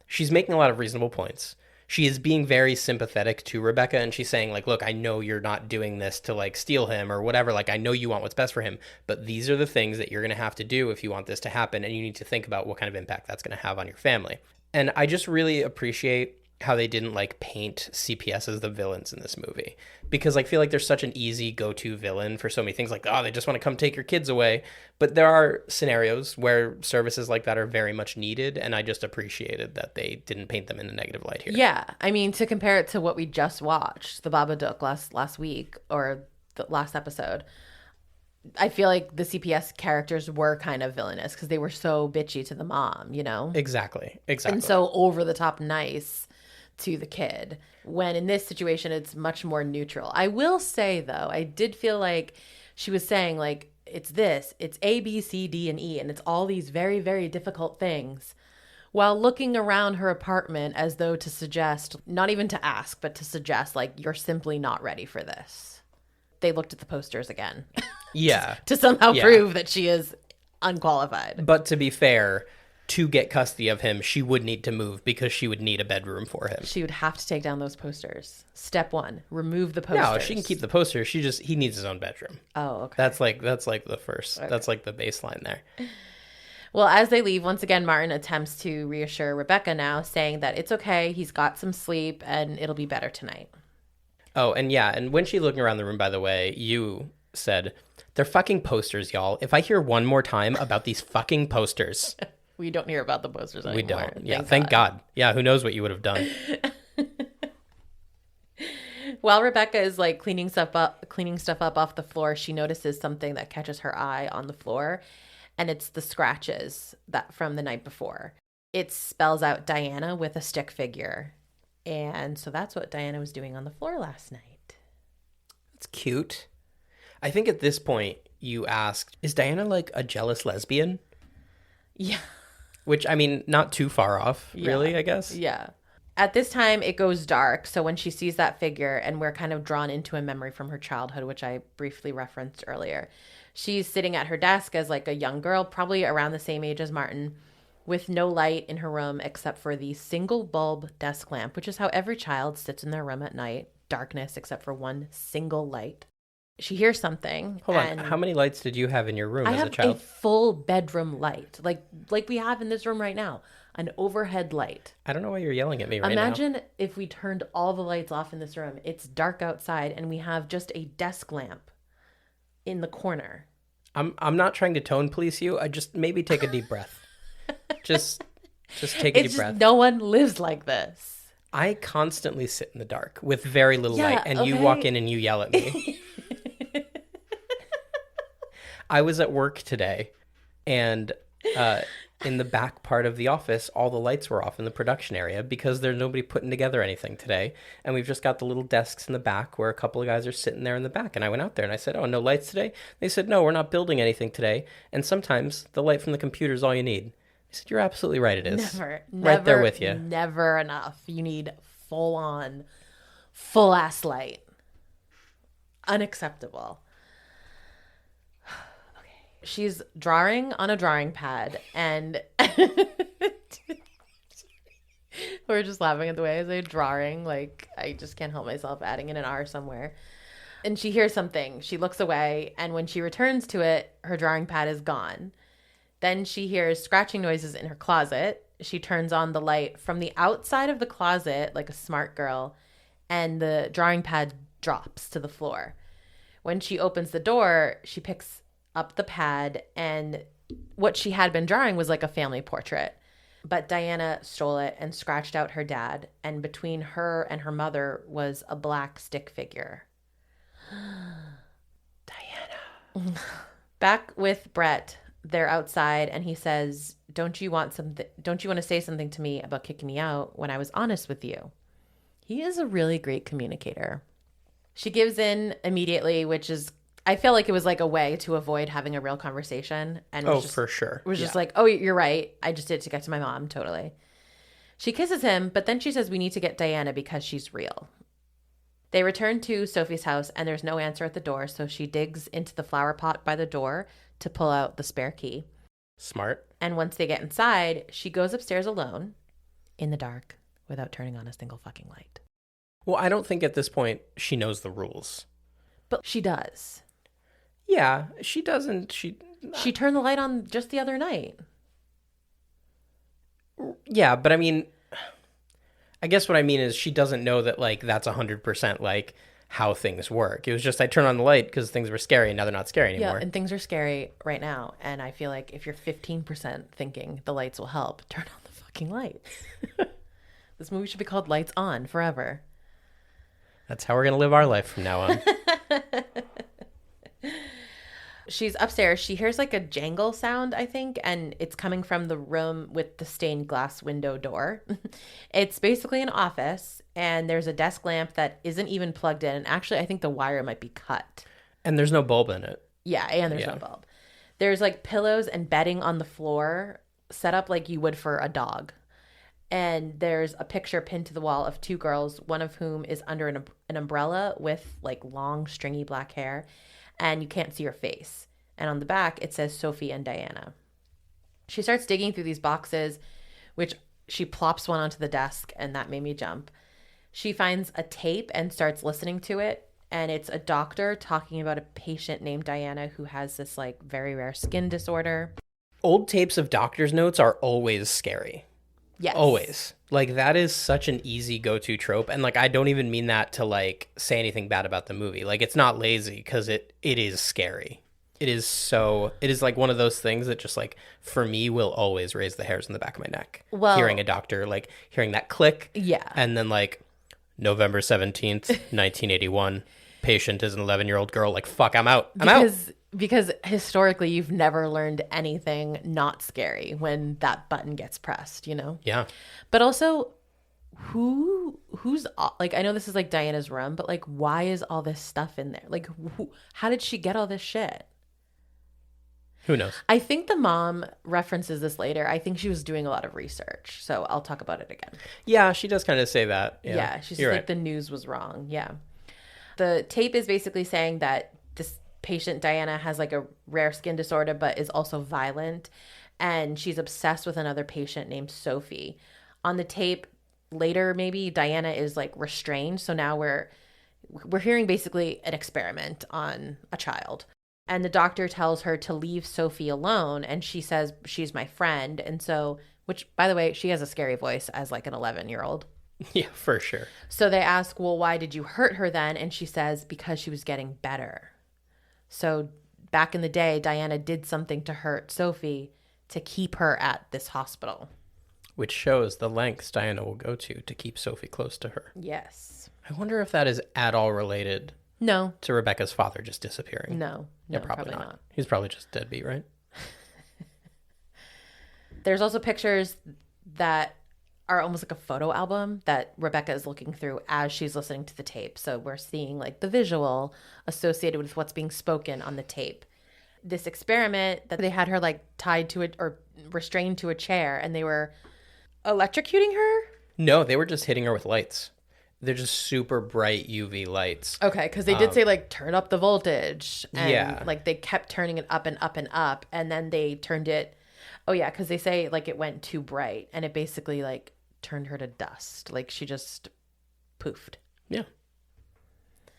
she's making a lot of reasonable points. she is being very sympathetic to Rebecca, and she's saying, like, look, I know you're not doing this to, like, steal him or whatever. Like, I know you want what's best for him, but these are the things that you're going to have to do if you want this to happen, and you need to think about what kind of impact that's going to have on your family. And I just really appreciate how they didn't, like, paint CPS as the villains in this movie, because I feel like there's such an easy go-to villain for so many things, like, oh, they just want to come take your kids away. But there are scenarios where services like that are very much needed, and I just appreciated that they didn't paint them in a negative light here. Yeah, I mean, to compare it to what we just watched, the Babadook last week, or the last episode, I feel like the CPS characters were kind of villainous because they were so bitchy to the mom, you know? Exactly. And so over the top nice to the kid, when in this situation it's much more neutral. I will say, though, I did feel like she was saying, like, it's A, B, C, D, and E, and it's all these very, very difficult things, while looking around her apartment as though to suggest, not even to ask, but to suggest, like, you're simply not ready for this. They looked at the posters again. Yeah. To somehow prove that she is unqualified. But to be fair, to get custody of him, she would need to move because she would need a bedroom for him. She would have to take down those posters. Step 1, remove the posters. No, she can keep the posters. He needs his own bedroom. Oh, okay. That's like the first. Okay. That's like the baseline there. Well, as they leave, once again, Martin attempts to reassure Rebecca now, saying that it's okay, he's got some sleep, and it'll be better tonight. Oh, and yeah, and when she's looking around the room, by the way, you said, they're fucking posters, y'all. If I hear one more time about these fucking posters... We don't hear about the posters anymore. We don't. Yeah, thank God. Yeah, who knows what you would have done. While Rebecca is like cleaning stuff up off the floor, she notices something that catches her eye on the floor, and it's the scratches that from the night before. It spells out Diana with a stick figure. And so that's what Diana was doing on the floor last night. That's cute. I think at this point you asked, is Diana like a jealous lesbian? Yeah. Which, I mean, not too far off, really, I guess. Yeah. At this time, it goes dark. So when she sees that figure, and we're kind of drawn into a memory from her childhood, which I briefly referenced earlier. She's sitting at her desk as like a young girl, probably around the same age as Martin, with no light in her room except for the single bulb desk lamp, which is how every child sits in their room at night. Darkness except for one single light. She hears something. Hold on. How many lights did you have in your room as a child? I have a full bedroom light, like we have in this room right now, an overhead light. I don't know why you're yelling at me right now. Imagine if we turned all the lights off in this room. It's dark outside, and we have just a desk lamp in the corner. I'm not trying to tone police you. I just maybe take a deep breath. Just take a deep breath. No one lives like this. I constantly sit in the dark with very little light, and you walk in and you yell at me. I was at work today, and in the back part of the office, all the lights were off in the production area because there's nobody putting together anything today. And we've just got the little desks in the back where a couple of guys are sitting there in the back. And I went out there and I said, oh, no lights today? They said, no, we're not building anything today. And sometimes the light from the computer is all you need. I said, you're absolutely right, it is. Never. Right there with you. Never enough. You need full-on, full-ass light. Unacceptable. She's drawing on a drawing pad, and we're just laughing at the way I say drawing. Like, I just can't help myself adding in an R somewhere. And she hears something. She looks away, and when she returns to it, her drawing pad is gone. Then she hears scratching noises in her closet. She turns on the light from the outside of the closet like a smart girl, and the drawing pad drops to the floor. When she opens the door, she picks up the pad, and what she had been drawing was like a family portrait. But Diana stole it and scratched out her dad, and between her and her mother was a black stick figure. Diana. Back with Brett, they're outside, and he says, Don't you want to say something to me about kicking me out when I was honest with you? He is a really great communicator. She gives in immediately, which is, I feel like it was like a way to avoid having a real conversation. And for sure. It was just like, oh, you're right. I just did it to get to my mom. Totally. She kisses him, but then she says we need to get Diana because she's real. They return to Sophie's house, and there's no answer at the door, so she digs into the flower pot by the door to pull out the spare key. Smart. And once they get inside, she goes upstairs alone in the dark without turning on a single fucking light. Well, I don't think at this point she knows the rules. But she does. Yeah, she doesn't. She turned the light on just the other night. Yeah, but I mean, I guess what I mean is she doesn't know that, like, that's 100% like how things work. It was just I turned on the light because things were scary, and now they're not scary anymore. Yeah, and things are scary right now. And I feel like if you're 15% thinking the lights will help, turn on the fucking lights. This movie should be called Lights On forever. That's how we're going to live our life from now on. She's upstairs. She hears like a jangle sound, I think, and it's coming from the room with the stained glass window door. It's basically an office, and there's a desk lamp that isn't even plugged in. And actually, I think the wire might be cut. And there's no bulb in it. Yeah, and there's no bulb. There's like pillows and bedding on the floor set up like you would for a dog. And there's a picture pinned to the wall of two girls, one of whom is under an umbrella with like long stringy black hair, and you can't see her face. And on the back, it says Sophie and Diana. She starts digging through these boxes, which she plops one onto the desk, and that made me jump. She finds a tape and starts listening to it. And it's a doctor talking about a patient named Diana who has this like very rare skin disorder. Old tapes of doctor's notes are always scary. Yes. Always. Like, that is such an easy go-to trope. And, like, I don't even mean that to, like, say anything bad about the movie. Like, it's not lazy because it is scary. It is, like, one of those things that just, like, for me, will always raise the hairs on the back of my neck. Well, hearing a doctor, like, hearing that click. Yeah. And then, like, November 17th, 1981, patient is an 11-year-old girl. Like, fuck, I'm out. I'm out. Because historically, you've never learned anything not scary when that button gets pressed, you know? Yeah. But also, who's, like, I know this is like Diana's room, but like, why is all this stuff in there? Like, how did she get all this shit? Who knows? I think the mom references this later. I think she was doing a lot of research. So I'll talk about it again. Yeah, she does kind of say that. Yeah, she's You're like, right. the news was wrong. Yeah. The tape is basically saying that this patient Diana has like a rare skin disorder but is also violent, and she's obsessed with another patient named Sophie. On the tape later, maybe Diana is like restrained, so now we're hearing basically an experiment on a child, and the doctor tells her to leave Sophie alone, and she says she's my friend. And so, which by the way, she has a scary voice as like an 11-year-old. Yeah, for sure. So they ask, well, why did you hurt her then? And she says, because she was getting better. So back in the day, Diana did something to hurt Sophie to keep her at this hospital. Which shows the lengths Diana will go to keep Sophie close to her. Yes. I wonder if that is at all related No. to Rebecca's father just disappearing. No. Yeah, No, probably not. He's probably just deadbeat, right? There's also pictures that are almost like a photo album that Rebecca is looking through as she's listening to the tape. So we're seeing like the visual associated with what's being spoken on the tape. This experiment that they had her like tied to it or restrained to a chair, and they were electrocuting her. No, they were just hitting her with lights. They're just super bright UV lights. Okay, because they did say like turn up the voltage. And Yeah. like they kept turning it up and up and up, and then they turned it. Oh yeah, because they say like it went too bright, and it basically like turned her to dust. Like she just poofed. Yeah.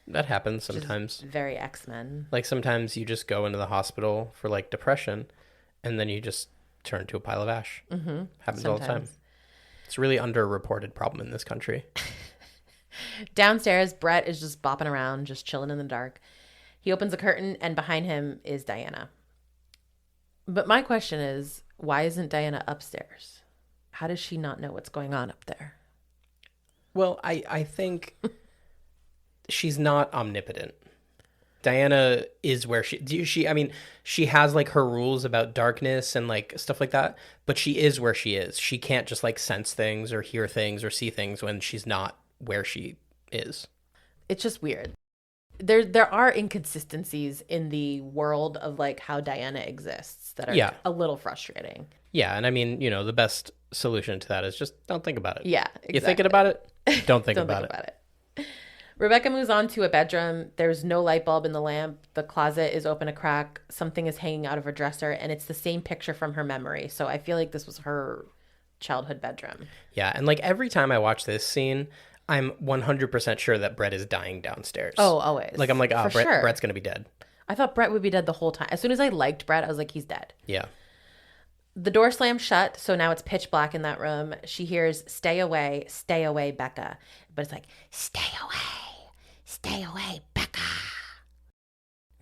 That happens sometimes. Very X-Men. Like sometimes you just go into the hospital for like depression and then you just turn to a pile of ash. Mm-hmm. Happens all the time. Sometimes. It's a really underreported problem in this country. Downstairs, Brett is just bopping around, just chilling in the dark. He opens a curtain, and behind him is Diana. But my question is, why isn't Diana upstairs? How does she not know what's going on up there? Well, I think she's not omnipotent. Diana is where she has like her rules about darkness and like stuff like that, but she is where she is. She can't just like sense things or hear things or see things when she's not where she is. It's just weird. There are inconsistencies in the world of like how Diana exists that are a little frustrating. Yeah, and I mean, the best solution to that is just don't think about it. Yeah, exactly. You're thinking about it? Don't think about it. Rebecca moves on to a bedroom. There's no light bulb in the lamp. The closet is open a crack. Something is hanging out of her dresser, and it's the same picture from her memory. So I feel like this was her childhood bedroom. Yeah, and like every time I watch this scene, I'm 100% sure that Brett is dying downstairs. Oh, always. Like I'm like, oh, For sure. Brett's gonna be dead. I thought Brett would be dead the whole time. As soon as I liked Brett, I was like, he's dead. Yeah. The door slams shut, so now it's pitch black in that room. She hears, stay away, Becca. But it's like, stay away, Becca.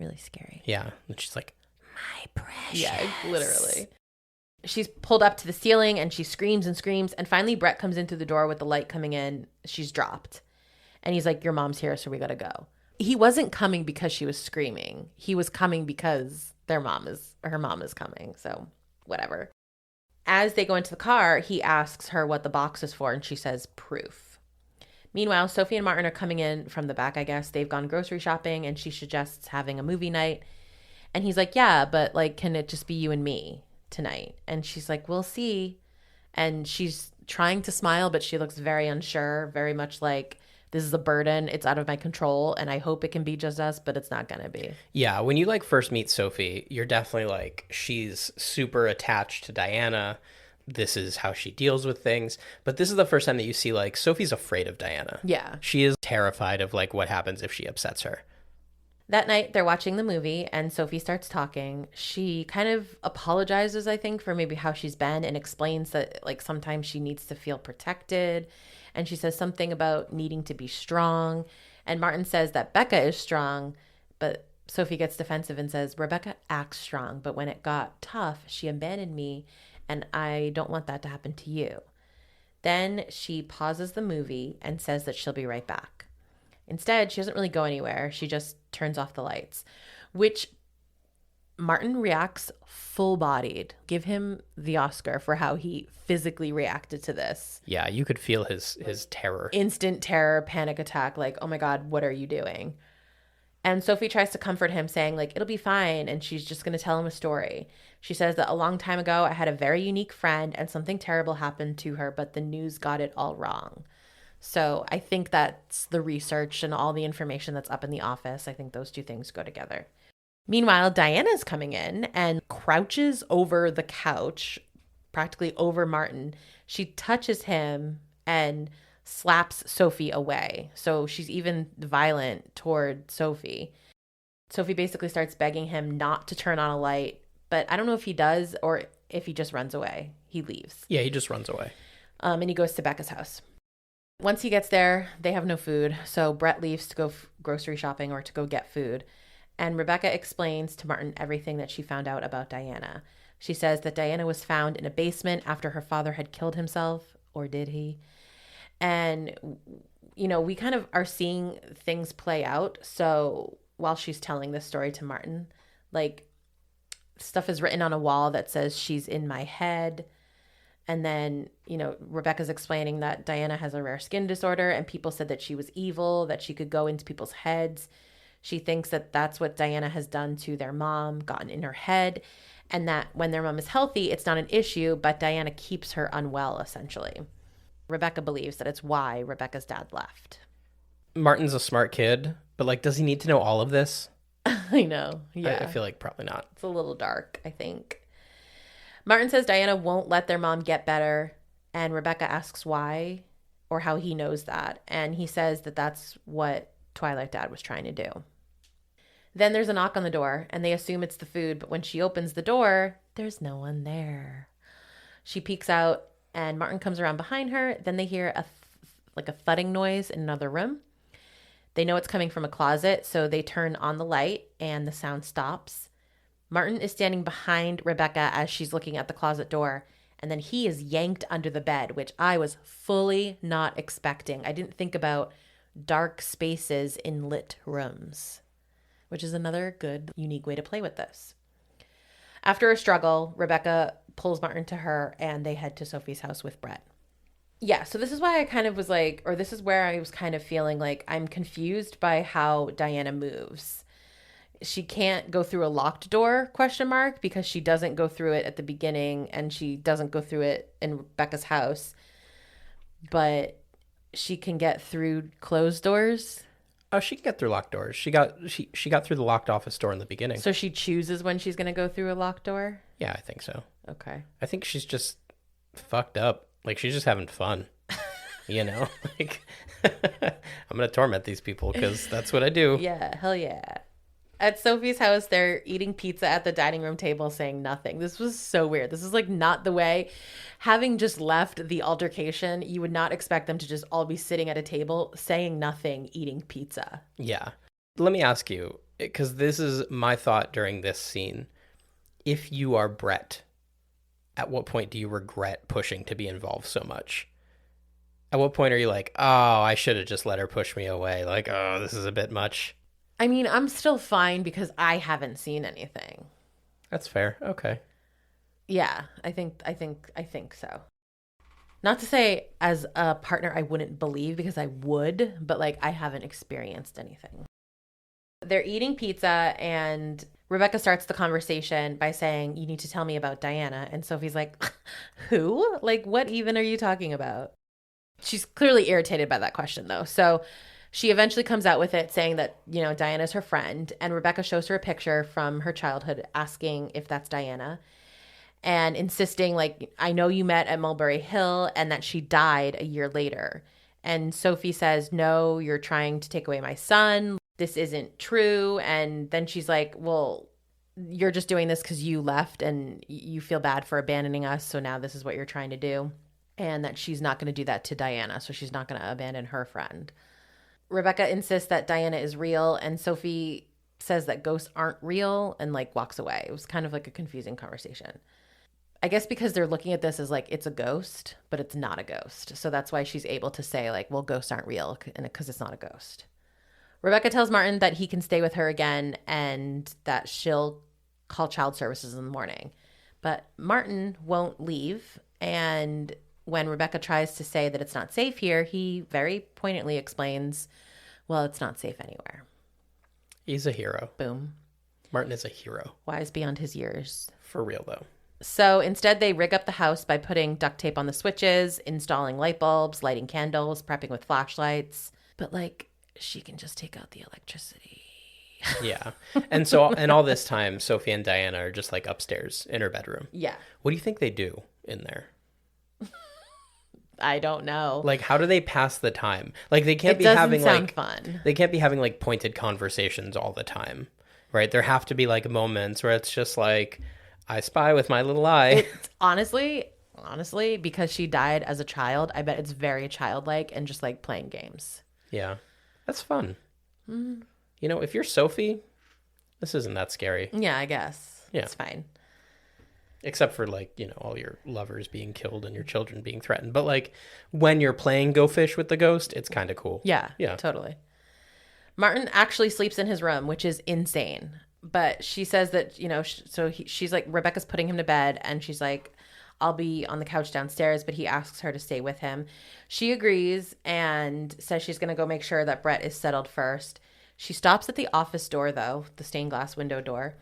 Really scary. Yeah. And she's like, my precious. Yeah, literally. She's pulled up to the ceiling and she screams and screams. And finally, Brett comes in through the door with the light coming in. She's dropped. And he's like, your mom's here, so we got to go. He wasn't coming because she was screaming. He was coming because her mom is coming. So whatever. As they go into the car, he asks her what the box is for. And she says, proof. Meanwhile, Sophie and Martin are coming in from the back, I guess. They've gone grocery shopping and she suggests having a movie night. And he's like, yeah, but like, can it just be you and me tonight? And she's like, we'll see. And she's trying to smile, but she looks very unsure, very much like, this is a burden. It's out of my control. And I hope it can be just us, but it's not going to be. Yeah. When you like first meet Sophie, you're definitely like, she's super attached to Diana. This is how she deals with things. But this is the first time that you see like Sophie's afraid of Diana. Yeah. She is terrified of like what happens if she upsets her. That night, they're watching the movie, and Sophie starts talking. She kind of apologizes, I think, for maybe how she's been and explains that, like, sometimes she needs to feel protected. And she says something about needing to be strong. And Martin says that Becca is strong, but Sophie gets defensive and says, Rebecca acts strong, but when it got tough, she abandoned me, and I don't want that to happen to you. Then she pauses the movie and says that she'll be right back. Instead, she doesn't really go anywhere. She just turns off the lights, which Martin reacts full-bodied. Give him the Oscar for how he physically reacted to this. Yeah, you could feel his terror. Instant terror, panic attack, like, oh my God, what are you doing? And Sophie tries to comfort him, saying, like, it'll be fine, and she's just going to tell him a story. She says that a long time ago, I had a very unique friend, and something terrible happened to her, but the news got it all wrong. So I think that's the research and all the information that's up in the office. I think those two things go together. Meanwhile, Diana's coming in and crouches over the couch, practically over Martin. She touches him and slaps Sophie away. So she's even violent toward Sophie. Sophie basically starts begging him not to turn on a light, but I don't know if he does or if he just runs away. He leaves. Yeah, he just runs away. And he goes to Becca's house. Once he gets there, they have no food, so Brett leaves to go grocery shopping or to go get food. And Rebecca explains to Martin everything that she found out about Diana. She says that Diana was found in a basement after her father had killed himself, or did he? And, you know, we kind of are seeing things play out. So while she's telling this story to Martin, like, stuff is written on a wall that says she's in my head. And then, you know, Rebecca's explaining that Diana has a rare skin disorder and people said that she was evil, that she could go into people's heads. She thinks that that's what Diana has done to their mom, gotten in her head, and that when their mom is healthy, it's not an issue, but Diana keeps her unwell, essentially. Rebecca believes that it's why Rebecca's dad left. Martin's a smart kid, but like, does he need to know all of this? I know. Yeah. I feel like probably not. It's a little dark, I think. Martin says Diana won't let their mom get better, and Rebecca asks why or how he knows that. And he says that that's what Twilight Dad was trying to do. Then there's a knock on the door, and they assume it's the food, but when she opens the door, there's no one there. She peeks out, and Martin comes around behind her. Then they hear a thudding noise in another room. They know it's coming from a closet, so they turn on the light, and the sound stops. Martin is standing behind Rebecca as she's looking at the closet door, and then he is yanked under the bed, which I was fully not expecting. I didn't think about dark spaces in lit rooms, which is another good, unique way to play with this. After a struggle, Rebecca pulls Martin to her, and they head to Sophie's house with Brett. Yeah, so this is why I kind of was like, or this is where I was kind of feeling like I'm confused by how Diana moves. She can't go through a locked door, ? Because she doesn't go through it at the beginning and she doesn't go through it in Rebecca's house. But she can get through closed doors. Oh, she can get through locked doors. She got through the locked office door in the beginning. So she chooses when she's going to go through a locked door? Yeah, I think so. Okay. I think she's just fucked up. Like, she's just having fun, you know? Like, I'm going to torment these people because that's what I do. Yeah, hell yeah. At Sophie's house, they're eating pizza at the dining room table, saying nothing. This was so weird. This is like not the way. Having just left the altercation, you would not expect them to just all be sitting at a table, saying nothing, eating pizza. Yeah. Let me ask you, because this is my thought during this scene. If you are Brett, at what point do you regret pushing to be involved so much? At what point are you like, oh, I should have just let her push me away? Like, oh, this is a bit much. I mean, I'm still fine because I haven't seen anything. That's fair. Okay. Yeah, I think so. Not to say as a partner I wouldn't believe, because I would, but like I haven't experienced anything. They're eating pizza and Rebecca starts the conversation by saying, "You need to tell me about Diana." And Sophie's like, "Who? Like, what even are you talking about?" She's clearly irritated by that question though. So she eventually comes out with it, saying that, you know, Diana's her friend. And Rebecca shows her a picture from her childhood, asking if that's Diana, and insisting, like, I know you met at Mulberry Hill and that she died a year later. And Sophie says, no, you're trying to take away my son. This isn't true. And then she's like, well, you're just doing this because you left and you feel bad for abandoning us. So now this is what you're trying to do. And that she's not going to do that to Diana. So she's not going to abandon her friend. Rebecca insists that Diana is real, and Sophie says that ghosts aren't real and like walks away. It was kind of like a confusing conversation. I guess because they're looking at this as like it's a ghost, but it's not a ghost. So that's why she's able to say like, well, ghosts aren't real because it's not a ghost. Rebecca tells Martin that he can stay with her again and that she'll call child services in the morning. But Martin won't leave, and when Rebecca tries to say that it's not safe here, he very poignantly explains, well, it's not safe anywhere. He's a hero. Boom. Martin is a hero. Wise beyond his years. For real, though. So instead, they rig up the house by putting duct tape on the switches, installing light bulbs, lighting candles, prepping with flashlights. But, like, she can just take out the electricity. Yeah. And so, and all this time, Sophie and Diana are just, like, upstairs in her bedroom. Yeah. What do you think they do in there? I don't know. Like, how do they pass the time? Like, they can't It be doesn't having sound like fun. They can't be having like pointed conversations all the time, right? There have to be like moments where it's just like, I spy with my little eye. It's honestly, because she died as a child, I bet it's very childlike and just like playing games. Yeah, that's fun. You know, if you're Sophie, this isn't that scary. Yeah, I guess. Yeah. It's fine. Except for like, you know, all your lovers being killed and your children being threatened. But like when you're playing Go Fish with the ghost, it's kind of cool. Yeah, Yeah. totally. Martin actually sleeps in his room, which is insane. But she says that, you know, she's like, Rebecca's putting him to bed and she's like, I'll be on the couch downstairs, but he asks her to stay with him. She agrees and says she's going to go make sure that Brett is settled first. She stops at the office door, though, the stained glass window door,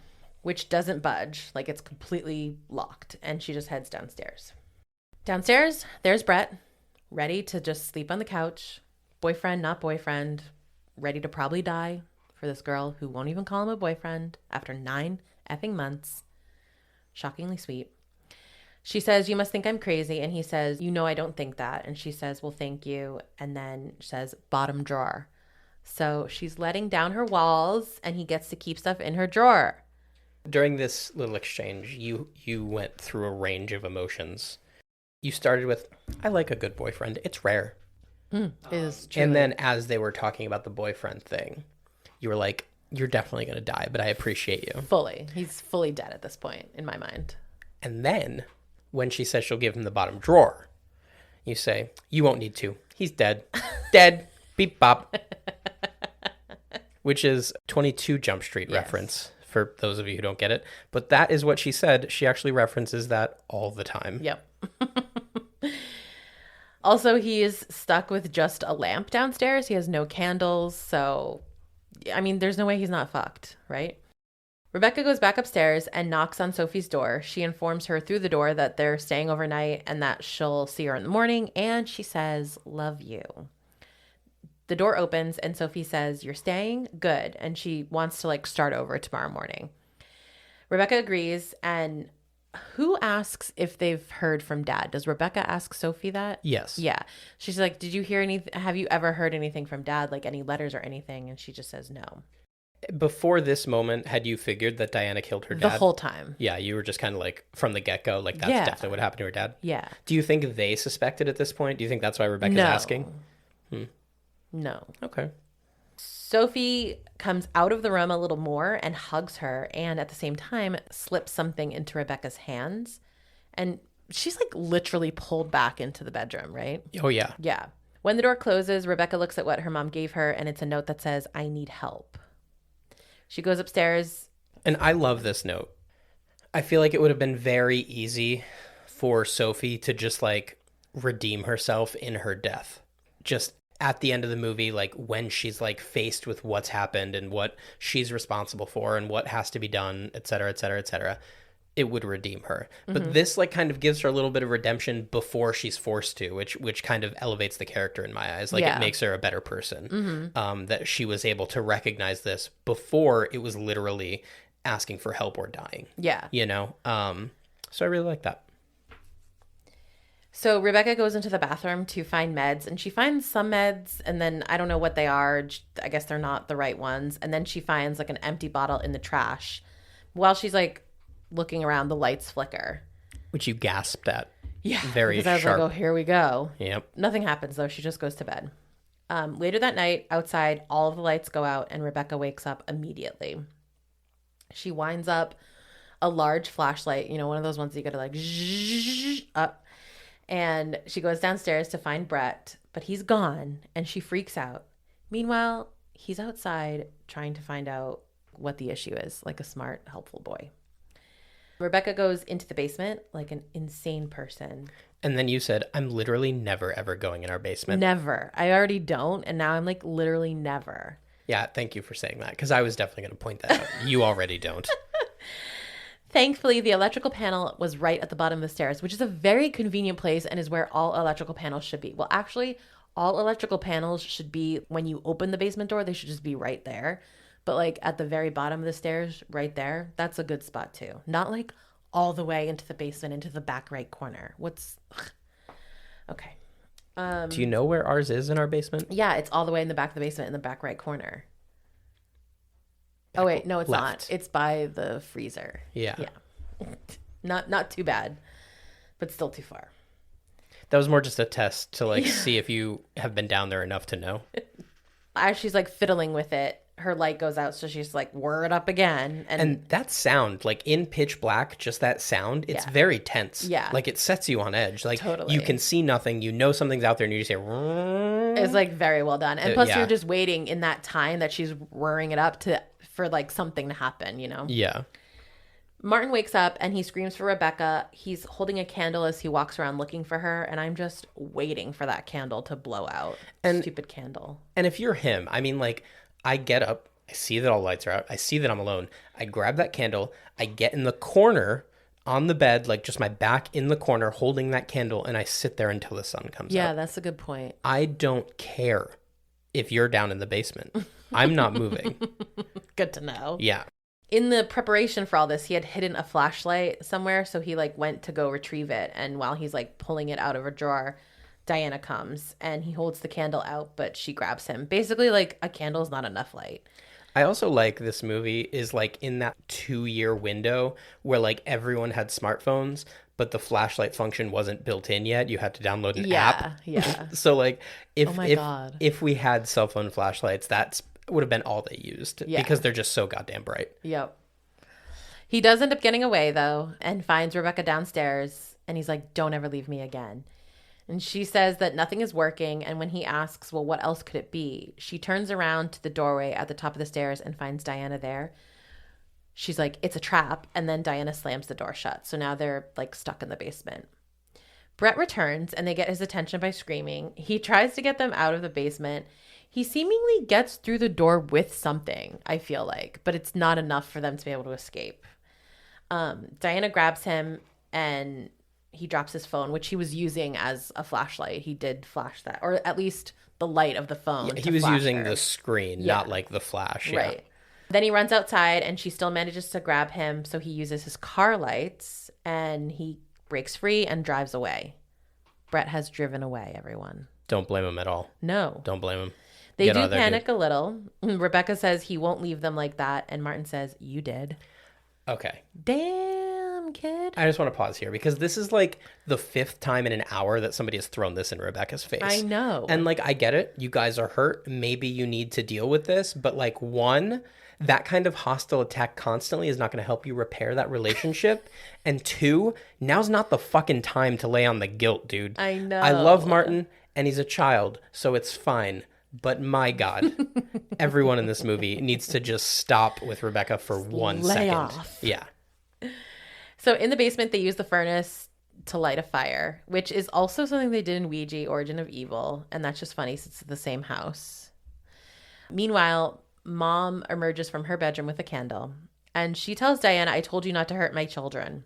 which doesn't budge, like it's completely locked, and she just heads downstairs. Downstairs, there's Brett, ready to just sleep on the couch, boyfriend, not boyfriend, ready to probably die for this girl who won't even call him a boyfriend after 9 effing months. Shockingly sweet. She says, you must think I'm crazy, and he says, you know I don't think that, and she says, well, thank you, and then says, bottom drawer. So she's letting down her walls, and he gets to keep stuff in her drawer. During this little exchange, you went through a range of emotions. You started with, I like a good boyfriend. It's rare. It is true. And then as they were talking about the boyfriend thing, you were like, you're definitely going to die, but I appreciate you. Fully. He's fully dead at this point, in my mind. And then when she says she'll give him the bottom drawer, you say, you won't need to. He's dead. Dead. Beep bop. Which is 22 Jump Street reference. For those of you who don't get it. But that is what she said. She actually references that all the time. Yep. Also, he is stuck with just a lamp downstairs. He has no candles. So, I mean, there's no way he's not fucked, right? Rebecca goes back upstairs and knocks on Sophie's door. She informs her through the door that they're staying overnight and that she'll see her in the morning. And she says, love you. The door opens and Sophie says, you're staying? Good. And she wants to like start over tomorrow morning. Rebecca agrees and Who asks if they've heard from Dad? Does Rebecca ask Sophie that? Yes. Yeah. She's like, did you hear anything? Have you ever heard anything from Dad? Like any letters or anything? And she just says no. Before this moment, had you figured that Diana killed her dad? The whole time. Yeah, you were just kind of like, from the get-go, like, that's Yeah. definitely what happened to her dad? Yeah. Do you think they suspected at this point? Do you think that's why Rebecca's No. asking? No. Okay. Sophie comes out of the room a little more and hugs her, and at the same time slips something into Rebecca's hands. And she's like literally pulled back into the bedroom, right? Oh, yeah. Yeah. When the door closes, Rebecca looks at what her mom gave her, and it's a note that says, I need help. She goes upstairs. And I love this note. I feel like it would have been very easy for Sophie to just like redeem herself in her death. Just at the end of the movie, like when she's like faced with what's happened and what she's responsible for and what has to be done, et cetera, et cetera, et cetera, it would redeem her. But this like kind of gives her a little bit of redemption before she's forced to, which kind of elevates the character in my eyes. Like Yeah. it makes her a better person. That she was able to recognize this before it was literally asking for help or dying. Yeah. You know? So I really like that. So Rebecca goes into the bathroom to find meds, and she finds some meds, and then I don't know what they are. I guess they're not the right ones. And then she finds like an empty bottle in the trash. While she's like looking around, the lights flicker. Which you gasped at. Yeah. Very because I was sharp. like, oh, here we go. Yep. Nothing happens though. She just goes to bed. Later that night, outside, all of the lights go out, and Rebecca wakes up immediately. She winds up a large flashlight, you know, one of those ones you gotta like zzzz up. And she goes downstairs to find Brett, but he's gone, and she freaks out. Meanwhile, he's outside trying to find out what the issue is, like a smart, helpful boy. Rebecca goes into the basement like an insane person. And then you said, I'm literally never, ever going in our basement. Never. I already don't, and now I'm like literally never. Yeah, thank you for saying that, because I was definitely going to point that out. You already don't. Thankfully, the electrical panel was right at the bottom of the stairs, which is a very convenient place and is where all electrical panels should be. Well, actually, all electrical panels should be, when you open the basement door, they should just be right there. But like at the very bottom of the stairs, right there, that's a good spot too. Not like all the way into the basement, into the back right corner. Okay. Do you know where ours is in our basement? Yeah, it's all the way in the back of the basement in the back right corner. Oh wait, no, it's Left. not. It's by the freezer. Yeah. Yeah. Not too bad, but still too far. That was more just a test to like see if you have been down there enough to know. As she's like fiddling with it, her light goes out, so she's like, whir it up again. And that sound, like in pitch black, just that sound, it's very tense. Yeah. Like it sets you on edge. Like Totally. you can see nothing, you know something's out there, and you just hear. it's like very well done. And plus yeah. you're just waiting in that time that she's whirring it up for like something to happen, you know? Yeah. Martin wakes up and he screams for Rebecca. He's holding a candle as he walks around looking for her, and I'm just waiting for that candle to blow out. Stupid candle. And if you're him, I mean, like, I get up, I see that all the lights are out, I see that I'm alone, I grab that candle, I get in the corner on the bed, like just my back in the corner holding that candle, and I sit there until the sun comes Yeah, out. that's a good point. I don't care if you're down in the basement. I'm not moving. Good to know. Yeah. In the preparation for all this, he had hidden a flashlight somewhere, so he like went to go retrieve it, and while he's like pulling it out of a drawer, Diana comes and he holds the candle out, but she grabs him. Basically, like, a candle is not enough light. I also like this movie is like in that 2-year window where like everyone had smartphones, but the flashlight function wasn't built in yet. You had to download an app. Yeah. So like Oh my God. if we had cell phone flashlights, that's would have been all they used because they're just so goddamn bright. Yep. He does end up getting away though and finds Rebecca downstairs, and he's like, "Don't ever leave me again." And she says that nothing is working, and when he asks, well, what else could it be? She turns around to the doorway at the top of the stairs and finds Diana there. She's like, "It's a trap," and then Diana slams the door shut. So now they're like stuck in the basement. Brett returns and they get his attention by screaming. He tries to get them out of the basement. He seemingly gets through the door with something, I feel like, but it's not enough for them to be able to escape. Diana grabs him and he drops his phone, which he was using as a flashlight. He did flash that, or at least the light of the phone. Yeah, to he was flash using her. the screen, Yeah. not like the flash. Yeah. Right. Then he runs outside and she still manages to grab him. So he uses his car lights and he breaks free and drives away. Brett has driven away, everyone. Don't blame him at all. No. Don't blame him. They Get out do of there, panic dude. a little. Rebecca says he won't leave them like that. And Martin says, you did. Okay. Damn, kid. I just want to pause here because this is like the 5th time in an hour that somebody has thrown this in Rebecca's face. I know. And like, I get it. You guys are hurt. Maybe you need to deal with this. But like, one, that kind of hostile attack constantly is not going to help you repair that relationship. And 2, now's not the fucking time to lay on the guilt, dude. I know. I love Martin and he's a child, so it's fine. But my God, everyone in this movie needs to just stop with Rebecca for 1 lay second. off. Yeah. So in the basement, they use the furnace to light a fire, which is also something they did in Ouija, Origin of Evil. And that's just funny since it's the same house. Meanwhile, Mom emerges from her bedroom with a candle. And she tells Diana, I told you not to hurt my children.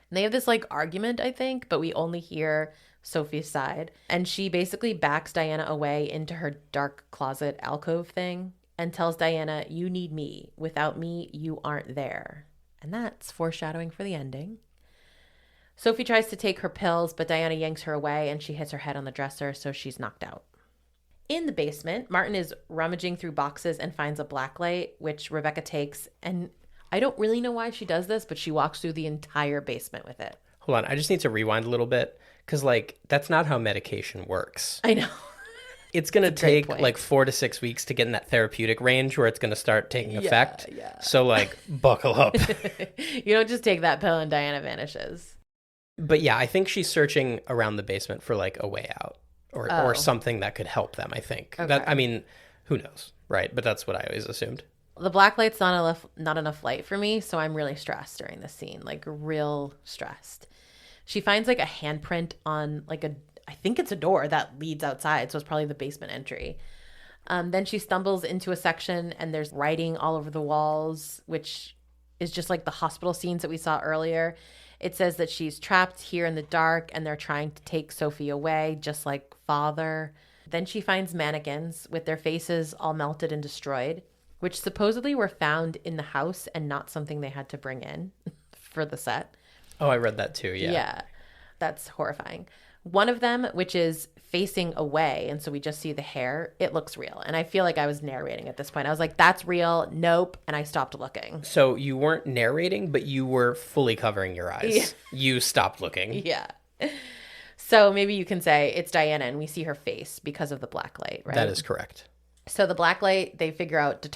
And they have this like argument, I think, but we only hear Sophie's side. And she basically backs Diana away into her dark closet alcove thing and tells Diana, you need me. Without me, you aren't there. And that's foreshadowing for the ending. Sophie tries to take her pills, but Diana yanks her away and she hits her head on the dresser, so she's knocked out. In the basement, Martin is rummaging through boxes and finds a black light, which Rebecca takes. And I don't really know why she does this, but she walks through the entire basement with it. Hold on. I just need to rewind a little bit because, like, that's not how medication works. I know. It's going to great take point. like 4 to 6 weeks to get in that therapeutic range where it's going to start taking effect. Yeah. So, like, buckle up. You don't just take that pill and Diana vanishes. But yeah, I think she's searching around the basement for like a way out or something that could help them, I think. Okay. That, I mean, who knows, right? But that's what I always assumed. The black light's not enough light for me, so I'm really stressed during this scene, like real stressed. She finds like a handprint on like I think it's a door that leads outside, so it's probably the basement entry. Then she stumbles into a section and there's writing all over the walls, which is just like the hospital scenes that we saw earlier. It says that she's trapped here in the dark and they're trying to take Sophie away, just like Father. Then she finds mannequins with their faces all melted and destroyed, which supposedly were found in the house and not something they had to bring in for the set. Oh, I read that too. Yeah. Yeah, that's horrifying. One of them, which is facing away, and so we just see the hair, it looks real. And I feel like I was narrating at this point. I was like, that's real. Nope. And I stopped looking. So you weren't narrating, but you were fully covering your eyes. Yeah. You stopped looking. Yeah. So maybe you can say it's Diana and we see her face because of the black light, right? That is correct. So the black light, they figure out,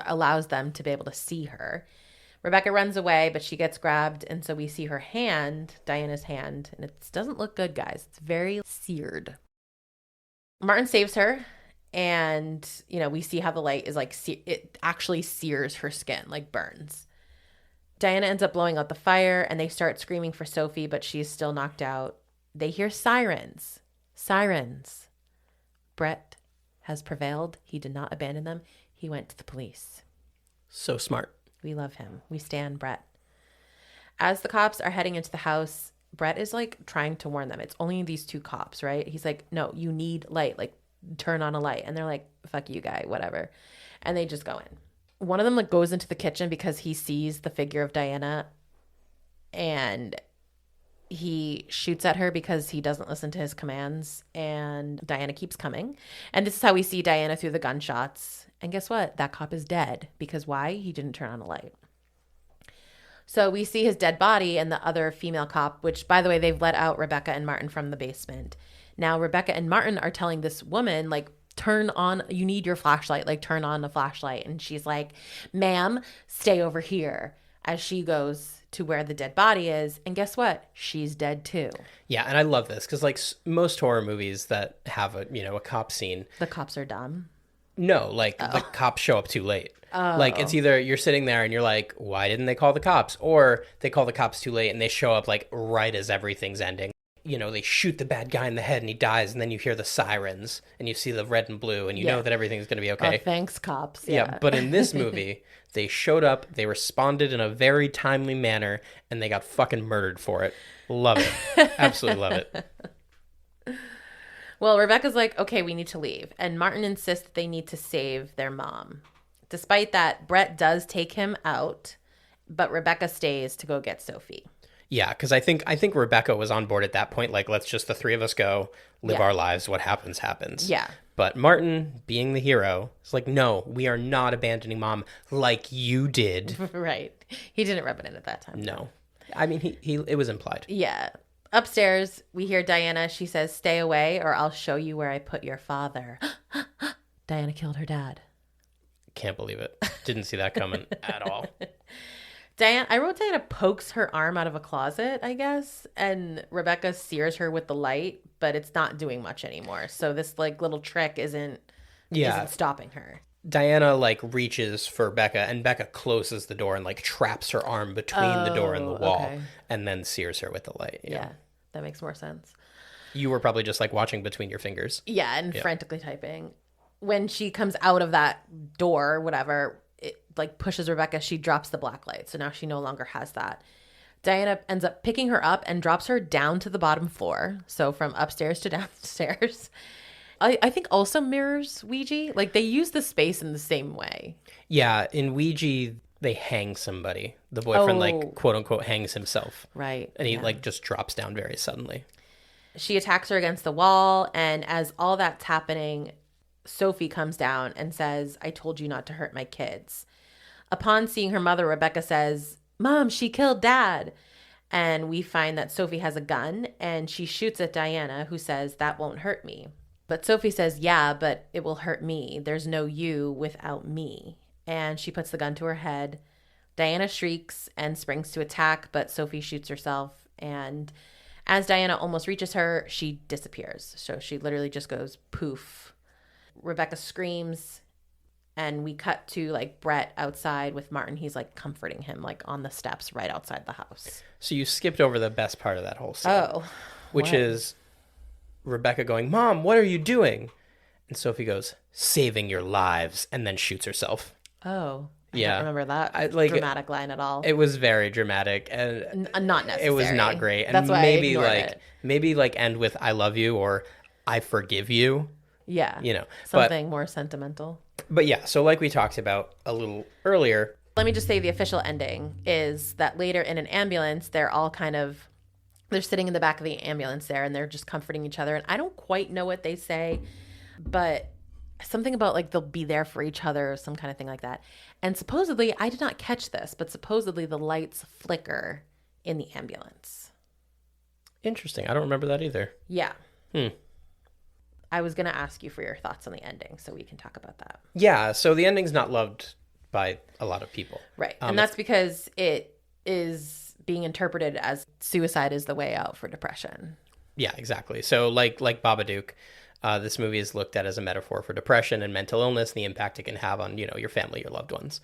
allows them to be able to see her. Rebecca runs away, but she gets grabbed. And so we see her hand, Diana's hand, and it doesn't look good, guys. It's very seared. Martin saves her. And, you know, we see how the light is like, it actually sears her skin, like burns. Diana ends up blowing out the fire and they start screaming for Sophie, but she's still knocked out. They hear sirens. Sirens. Brett has prevailed. He did not abandon them. He went to the police. So smart. We love him. We stand Brett. As the cops are heading into the house, Brett is like trying to warn them. It's only these 2 cops, right? He's like, no, you need light. Like, turn on a light. And they're like, fuck you, guy, whatever. And they just go in. One of them like goes into the kitchen because he sees the figure of Diana and he shoots at her because he doesn't listen to his commands, and Diana keeps coming. And this is how we see Diana through the gunshots. And guess what? That cop is dead. Because why? He didn't turn on a light. So we see his dead body and the other female cop, which, by the way, they've let out Rebecca and Martin from the basement. Now, Rebecca and Martin are telling this woman, like, turn on, you need your flashlight, like, turn on the flashlight. And she's like, ma'am, stay over here, as she goes to where the dead body is. And guess what? She's dead too. Yeah, and I love this because like most horror movies that have a cop scene, The cops are dumb. no, like the cops show up too late. Like it's either you're sitting there and you're like, why didn't they call the cops? Or they call the cops too late and they show up like right as everything's ending. You know, they shoot the bad guy in the head and he dies, and then you hear the sirens and you see the red and blue and you know that everything's going to be okay. Thanks, cops. Yeah, but in this movie, they showed up, they responded in a very timely manner, and they got fucking murdered for it. Love it. Absolutely love it. Well, Rebecca's like, okay, we need to leave. And Martin insists that they need to save their mom. Despite that, Brett does take him out, but Rebecca stays to go get Sophie. Yeah, because I think Rebecca was on board at that point. Like, let's just the three of us go live our lives. What happens, happens. Yeah. But Martin, being the hero, is like, no, we are not abandoning Mom like you did. Right. He didn't rub it in at that time. No. I mean, he it was implied. Yeah. Upstairs, we hear Diana. She says, "Stay away or I'll show you where I put your father." Diana killed her dad. Can't believe it. Didn't see that coming at all. I wrote Diana pokes her arm out of a closet, I guess, and Rebecca sears her with the light, but it's not doing much anymore. So this like little trick isn't stopping her. Diana like reaches for Becca, and Becca closes the door and like traps her arm between the door and the wall, and then sears her with the light. Yeah, that makes more sense. You were probably just like watching between your fingers. Yeah, and frantically typing. When she comes out of that door, whatever, it like pushes Rebecca. She drops the black light, so now she no longer has that. Diana ends up picking her up and drops her down to the bottom floor, so from upstairs to downstairs. I think also mirrors Ouija. Like, they use the space in the same way. Yeah, in Ouija, they hang somebody. The boyfriend, like, quote-unquote, hangs himself. Right. And he, like, just drops down very suddenly. She attacks her against the wall, and as all that's happening, Sophie comes down and says, "I told you not to hurt my kids." Upon seeing her mother, Rebecca says, "Mom, she killed Dad." And we find that Sophie has a gun, and she shoots at Diana, who says, "That won't hurt me." But Sophie says, "Yeah, but it will hurt me. There's no you without me." And she puts the gun to her head. Diana shrieks and springs to attack, but Sophie shoots herself. And as Diana almost reaches her, she disappears. So she literally just goes poof. Rebecca screams, and we cut to like Brett outside with Martin. He's like comforting him, like on the steps right outside the house. So you skipped over the best part of that whole scene. Oh. Which is Rebecca going, "Mom, what are you doing?" And Sophie goes, "Saving your lives," and then shoots herself. Oh. I Yeah. don't remember that dramatic line at all. It was very dramatic and Not necessary. it was not great. And That's why maybe I ignored like it. maybe like end with "I love you" or "I forgive you." Yeah. You know. Something more sentimental. But yeah, so like we talked about a little earlier. Let me just say the official ending is that later in an ambulance, they're sitting in the back of the ambulance there, and they're just comforting each other. And I don't quite know what they say, but something about like they'll be there for each other or some kind of thing like that. And supposedly, I did not catch this, but supposedly the lights flicker in the ambulance. Interesting. I don't remember that either. Yeah. I was going to ask you for your thoughts on the ending, so we can talk about that. Yeah, so the ending's not loved by a lot of people. Right. And that's because it is being interpreted as suicide is the way out for depression. Yeah, exactly. So like Babadook, this movie is looked at as a metaphor for depression and mental illness and the impact it can have on, your family, your loved ones.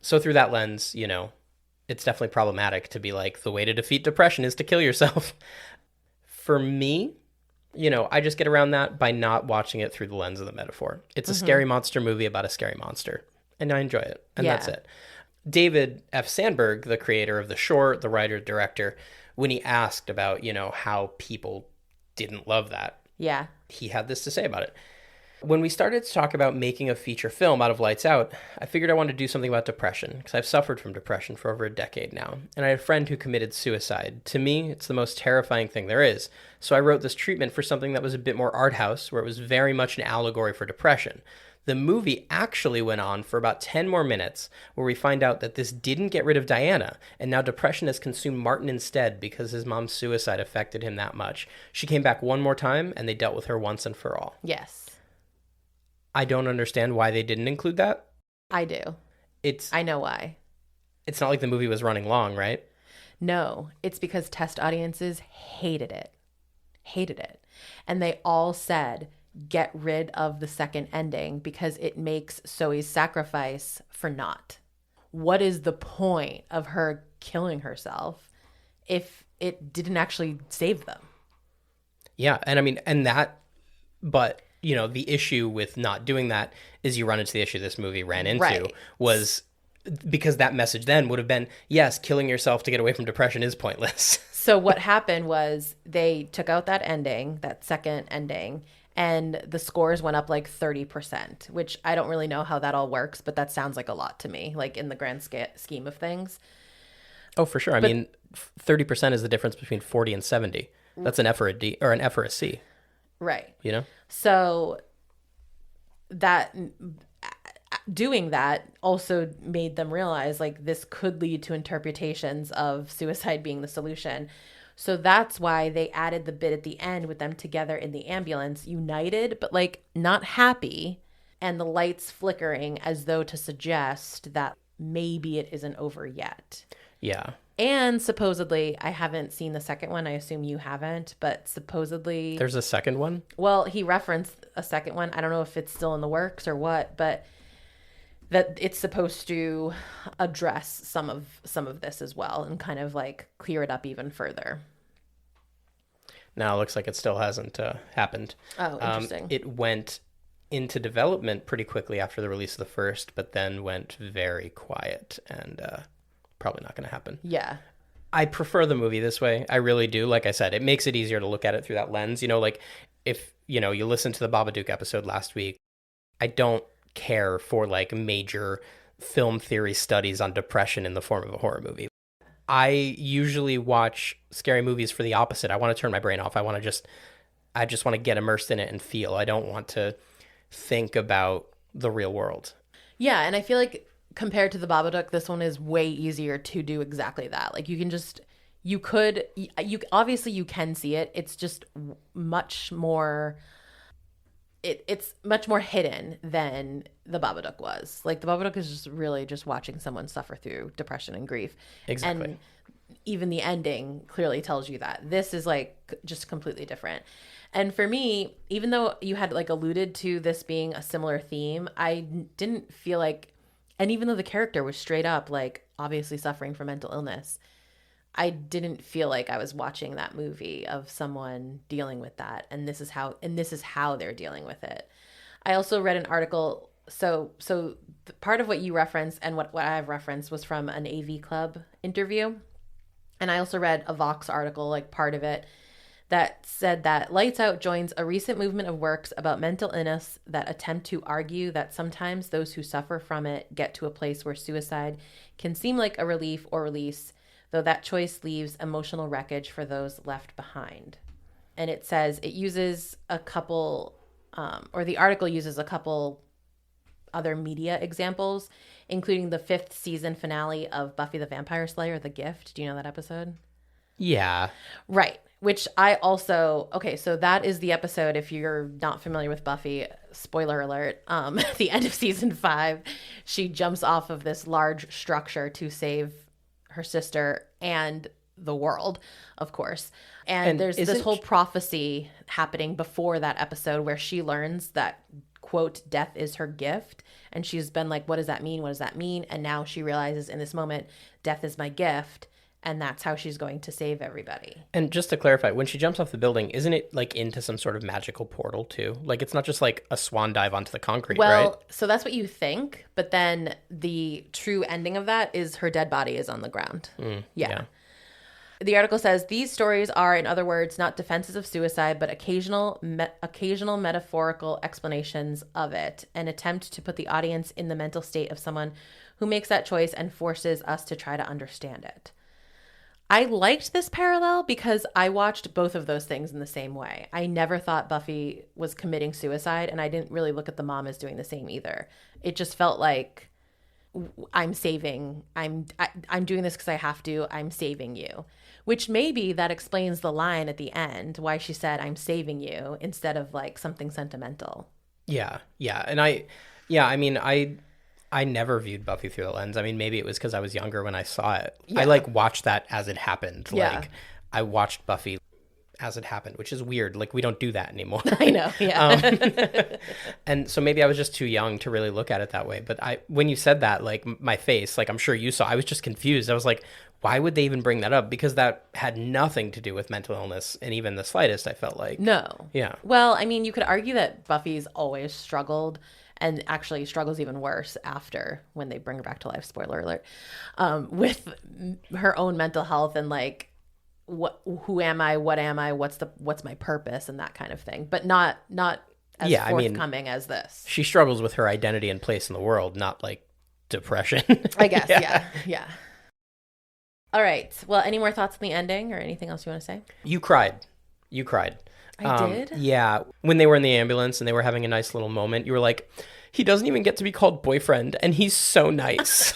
So through that lens, it's definitely problematic to be like, the way to defeat depression is to kill yourself. For me, I just get around that by not watching it through the lens of the metaphor. It's a scary monster movie about a scary monster, and I enjoy it, and that's it. David F. Sandberg, the creator of the short, the writer, director, when he asked about, how people didn't love that, he had this to say about it. When we started to talk about making a feature film out of Lights Out, I figured I wanted to do something about depression, because I've suffered from depression for over a decade now, and I had a friend who committed suicide. To me, it's the most terrifying thing there is. So I wrote this treatment for something that was a bit more art house, where it was very much an allegory for depression. The movie actually went on for about 10 more minutes, where we find out that this didn't get rid of Diana, and now depression has consumed Martin instead because his mom's suicide affected him that much. She came back one more time, and they dealt with her once and for all. Yes. I don't understand why they didn't include that. I do. I know why. It's not like the movie was running long, right? No, it's because test audiences hated it. And they all said, get rid of the second ending because it makes Zoe's sacrifice for naught. What is the point of her killing herself if it didn't actually save them? Yeah, and I mean, but the issue with not doing that is you run into the issue this movie ran into was because that message then would have been, yes, killing yourself to get away from depression is pointless. So what happened was they took out that ending, that second ending, and the scores went up like 30%, which I don't really know how that all works, but that sounds like a lot to me, like in the grand scheme of things. Oh, for sure. I mean, 30% is the difference between 40 and 70. That's an F or a D, or an F or a C. Right. You know? So that doing that also made them realize like this could lead to interpretations of suicide being the solution. So that's why they added the bit at the end with them together in the ambulance, united, but like not happy, and the lights flickering as though to suggest that maybe it isn't over yet. Yeah. And supposedly, I haven't seen the second one. I assume you haven't, but supposedly... There's a second one? Well, he referenced a second one. I don't know if it's still in the works or what, but that it's supposed to address some of this as well and kind of like clear it up even further. Now it looks like it still hasn't happened. Oh, interesting. It went into development pretty quickly after the release of the first, but then went very quiet and probably not going to happen. Yeah. I prefer the movie this way. I really do. Like I said, it makes it easier to look at it through that lens. You know, like if, you know, you listen to the Babadook episode last week, I don't care for like major film theory studies on depression in the form of a horror movie. I usually watch scary movies for the opposite. I want to turn my brain off. I just want to get immersed in it and feel. I don't want to think about the real world. Yeah, and I feel like compared to the Babadook, this one is way easier to do exactly that. Like you obviously you can see it. It's just much more it's much more hidden than the Babadook was. Like the Babadook is just really just watching someone suffer through depression and grief. Exactly. And even the ending clearly tells you that. This is like just completely different. And for me, even though you had like alluded to this being a similar theme, I didn't feel like, and even though the character was straight up like obviously suffering from mental illness, I didn't feel like I was watching that movie of someone dealing with that, and this is how they're dealing with it. I also read an article. So part of what you referenced and what I've referenced was from an AV Club interview, and I also read a Vox article, like part of it, that said that Lights Out joins a recent movement of works about mental illness that attempt to argue that sometimes those who suffer from it get to a place where suicide can seem like a relief or release, though that choice leaves emotional wreckage for those left behind. And it says it uses a couple, or the article uses a couple other media examples, including the 5th season finale of Buffy the Vampire Slayer, The Gift. Do you know that episode? Yeah. Right. Which I also, okay, so that is the episode, if you're not familiar with Buffy, spoiler alert, at the end of season 5, she jumps off of this large structure to save her sister and the world, of course. And there's this whole prophecy happening before that episode where she learns that, quote, death is her gift. And she's been like, what does that mean? What does that mean? And now she realizes in this moment, death is my gift. And that's how she's going to save everybody. And just to clarify, when she jumps off the building, isn't it like into some sort of magical portal too? Like it's not just like a swan dive onto the concrete, right? Well, so that's what you think. But then the true ending of that is her dead body is on the ground. Yeah. The article says, these stories are, in other words, not defenses of suicide, but occasional metaphorical explanations of it, an attempt to put the audience in the mental state of someone who makes that choice and forces us to try to understand it. I liked this parallel because I watched both of those things in the same way. I never thought Buffy was committing suicide, and I didn't really look at the mom as doing the same either. It just felt like I'm doing this because I have to. I'm saving you, which maybe that explains the line at the end, why she said I'm saving you instead of like something sentimental. Yeah. And I never viewed Buffy through the lens. I mean, maybe it was because I was younger when I saw it. Yeah. I like watched that as it happened. Yeah. Like I watched Buffy as it happened, which is weird. Like we don't do that anymore. I know. Yeah. And so maybe I was just too young to really look at it that way. But when you said that, like my face, like I'm sure you saw, I was just confused. I was like, why would they even bring that up? Because that had nothing to do with mental illness, and even the slightest, I felt like. No. Yeah. Well, I mean, you could argue that Buffy's always struggled, and actually struggles even worse after when they bring her back to life, spoiler alert, with her own mental health and like, who am I, what's my purpose and that kind of thing. But not as Yeah, I mean, forthcoming as this. She struggles with her identity and place in the world, not like depression. I guess, yeah. All right. Well, any more thoughts on the ending or anything else you want to say? You cried. You cried. I did? Yeah. When they were in the ambulance and they were having a nice little moment, you were like, he doesn't even get to be called boyfriend, and he's so nice.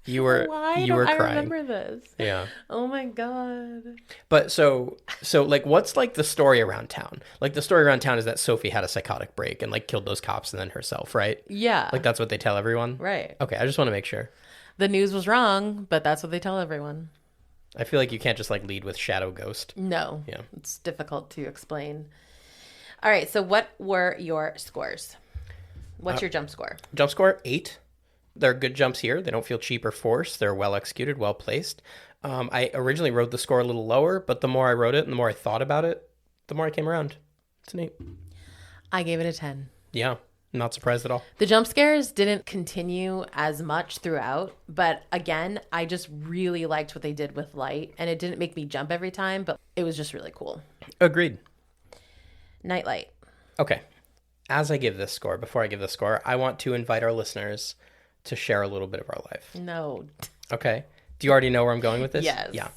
Why you don't were I crying. remember this? Yeah. Oh my God. But so like, what's like the story around town? Like, the story around town is that Sophie had a psychotic break and like killed those cops and then herself, right? Yeah. Like, that's what they tell everyone? Right. Okay, I just want to make sure. The news was wrong, but that's what they tell everyone. I feel like you can't just like lead with Shadow Ghost. No. Yeah. It's difficult to explain. All right. So what were your scores? What's your jump score? Jump score, 8. They're good jumps here. They don't feel cheap or forced. They're well executed, well placed. I originally wrote the score a little lower, but the more I wrote it and the more I thought about it, the more I came around. It's neat. I gave it a 10. Yeah, not surprised at all. The jump scares didn't continue as much throughout, but again, I just really liked what they did with light, and it didn't make me jump every time, but it was just really cool. Agreed. Nightlight. Okay. As I give this score, before I give the score, I want to invite our listeners to share a little bit of our life. No. Okay. Do you already know where I'm going with this? Yes. Yeah.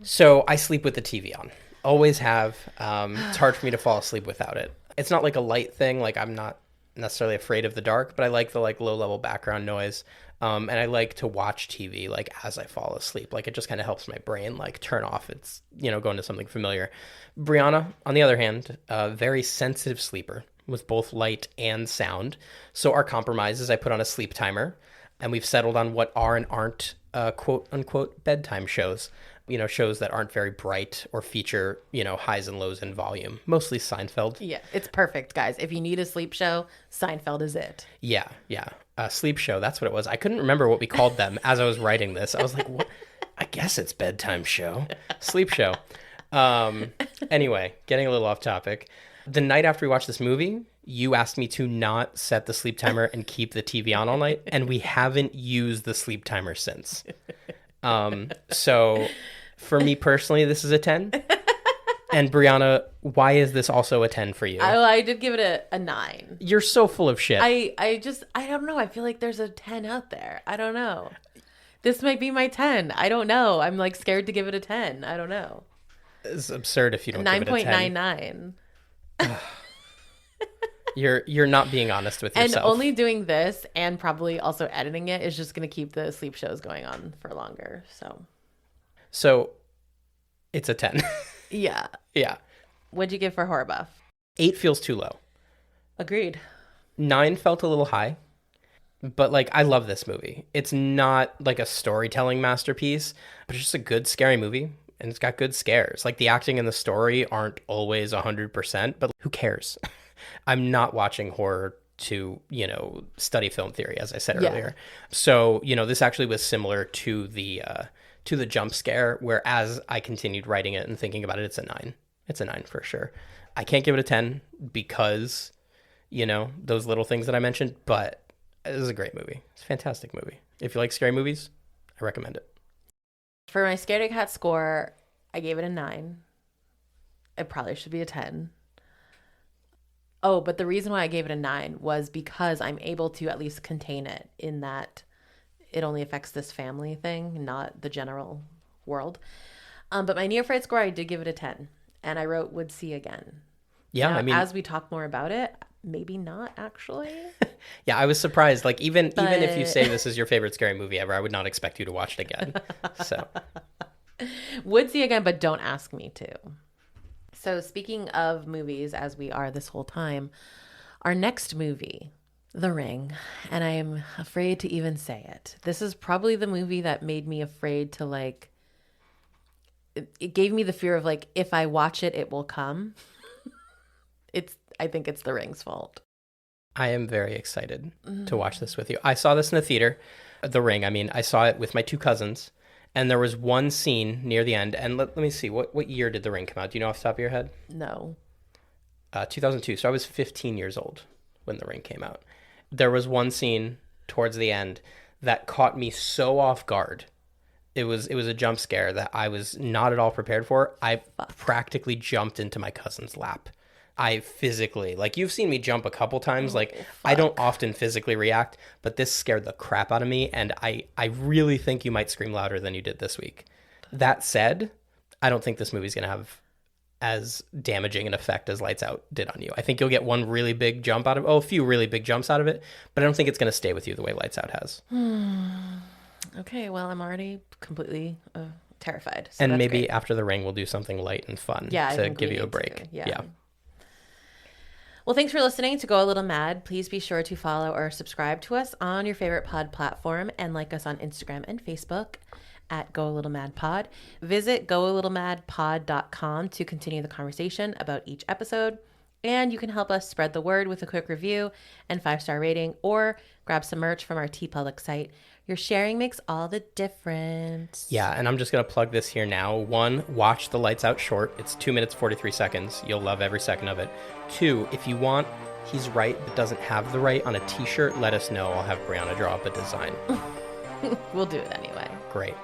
So I sleep with the TV on. Always have. It's hard for me to fall asleep without it. It's not like a light thing. Like, I'm not necessarily afraid of the dark, but I like the like low level background noise. And I like to watch TV like as I fall asleep. Like, it just kind of helps my brain like turn off. It's, go into something familiar. Briana, on the other hand, a very sensitive sleeper with both light and sound. So our compromise is I put on a sleep timer, and we've settled on what are and aren't quote unquote bedtime shows. Shows that aren't very bright or feature, highs and lows in volume. Mostly Seinfeld. Yeah, it's perfect, guys. If you need a sleep show, Seinfeld is it. Yeah. Sleep show, that's what it was. I couldn't remember what we called them as I was writing this. I was like, what? I guess it's bedtime show. Sleep show. Anyway, getting a little off topic. The night after we watched this movie, you asked me to not set the sleep timer and keep the TV on all night, and we haven't used the sleep timer since. So for me personally, this is a 10. And Briana, why is this also a 10 for you? I did give it a 9. You're so full of shit. I don't know. I feel like there's a 10 out there. I don't know. This might be my 10. I don't know. I'm like scared to give it a 10. I don't know. It's absurd if you don't give it a 10. 9.99. You're not being honest with yourself. And only doing this and probably also editing it is just going to keep the sleep shows going on for longer. So it's a 10. Yeah. Yeah. What'd you give for Horror Buff? 8 feels too low. Agreed. 9 felt a little high. But like, I love this movie. It's not like a storytelling masterpiece, but it's just a good scary movie. And it's got good scares. Like, the acting and the story aren't always 100%, but who cares? I'm not watching horror to, study film theory, as I said earlier. So, this actually was similar to the jump scare, where as I continued writing it and thinking about it, it's a 9. It's a 9 for sure. I can't give it a 10 because, those little things that I mentioned, but it is a great movie. It's a fantastic movie. If you like scary movies, I recommend it. For my Scaredy Cat score, I gave it a 9. It probably should be a 10. Oh, but the reason why I gave it a 9 was because I'm able to at least contain it in that it only affects this family thing, not the general world. But my Neo Fright score, I did give it a 10. And I wrote would see again. Yeah, now, I mean, as we talk more about it, maybe not actually. Yeah, I was surprised. Like, even if you say this is your favorite scary movie ever, I would not expect you to watch it again. So would see again, but don't ask me to. So speaking of movies, as we are this whole time, our next movie, The Ring, and I am afraid to even say it. This is probably the movie that made me afraid to like. It gave me the fear of like, if I watch it, it will come. I think it's The Ring's fault. I am very excited to watch this with you. I saw this in the theater, The Ring. I mean, I saw it with my 2 cousins, and there was one scene near the end. And let me see, what year did The Ring come out? Do you know off the top of your head? No. 2002. So I was 15 years old when The Ring came out. There was one scene towards the end that caught me so off guard. It was a jump scare that I was not at all prepared for. I practically jumped into my cousin's lap. I physically, like, you've seen me jump a couple times. Like, I don't often physically react, but this scared the crap out of me. And I really think you might scream louder than you did this week. That said, I don't think this movie's going to have as damaging an effect as Lights Out did on you. I think you'll get one really big jump out of a few really big jumps out of it, but I don't think it's going to stay with you the way Lights Out has. Okay, well, I'm already completely terrified. So And that's maybe great. after The Ring, we'll do something light and fun I to think give we you a need to. break. Yeah. Well, thanks for listening to Go a Little Mad. Please be sure to follow or subscribe to us on your favorite pod platform and like us on Instagram and Facebook at Go a Little Mad Pod. Visit goalittlemadpod.com to continue the conversation about each episode. And you can help us spread the word with a quick review and 5-star rating, or grab some merch from our TeePublic site. Your sharing makes all the difference. Yeah, and I'm just going to plug this here now. 1, watch the Lights Out short. It's 2 minutes, 43 seconds. You'll love every second of it. 2, if you want He's Right but doesn't have the right on a t-shirt, let us know. I'll have Brianna draw up a design. We'll do it anyway. Great.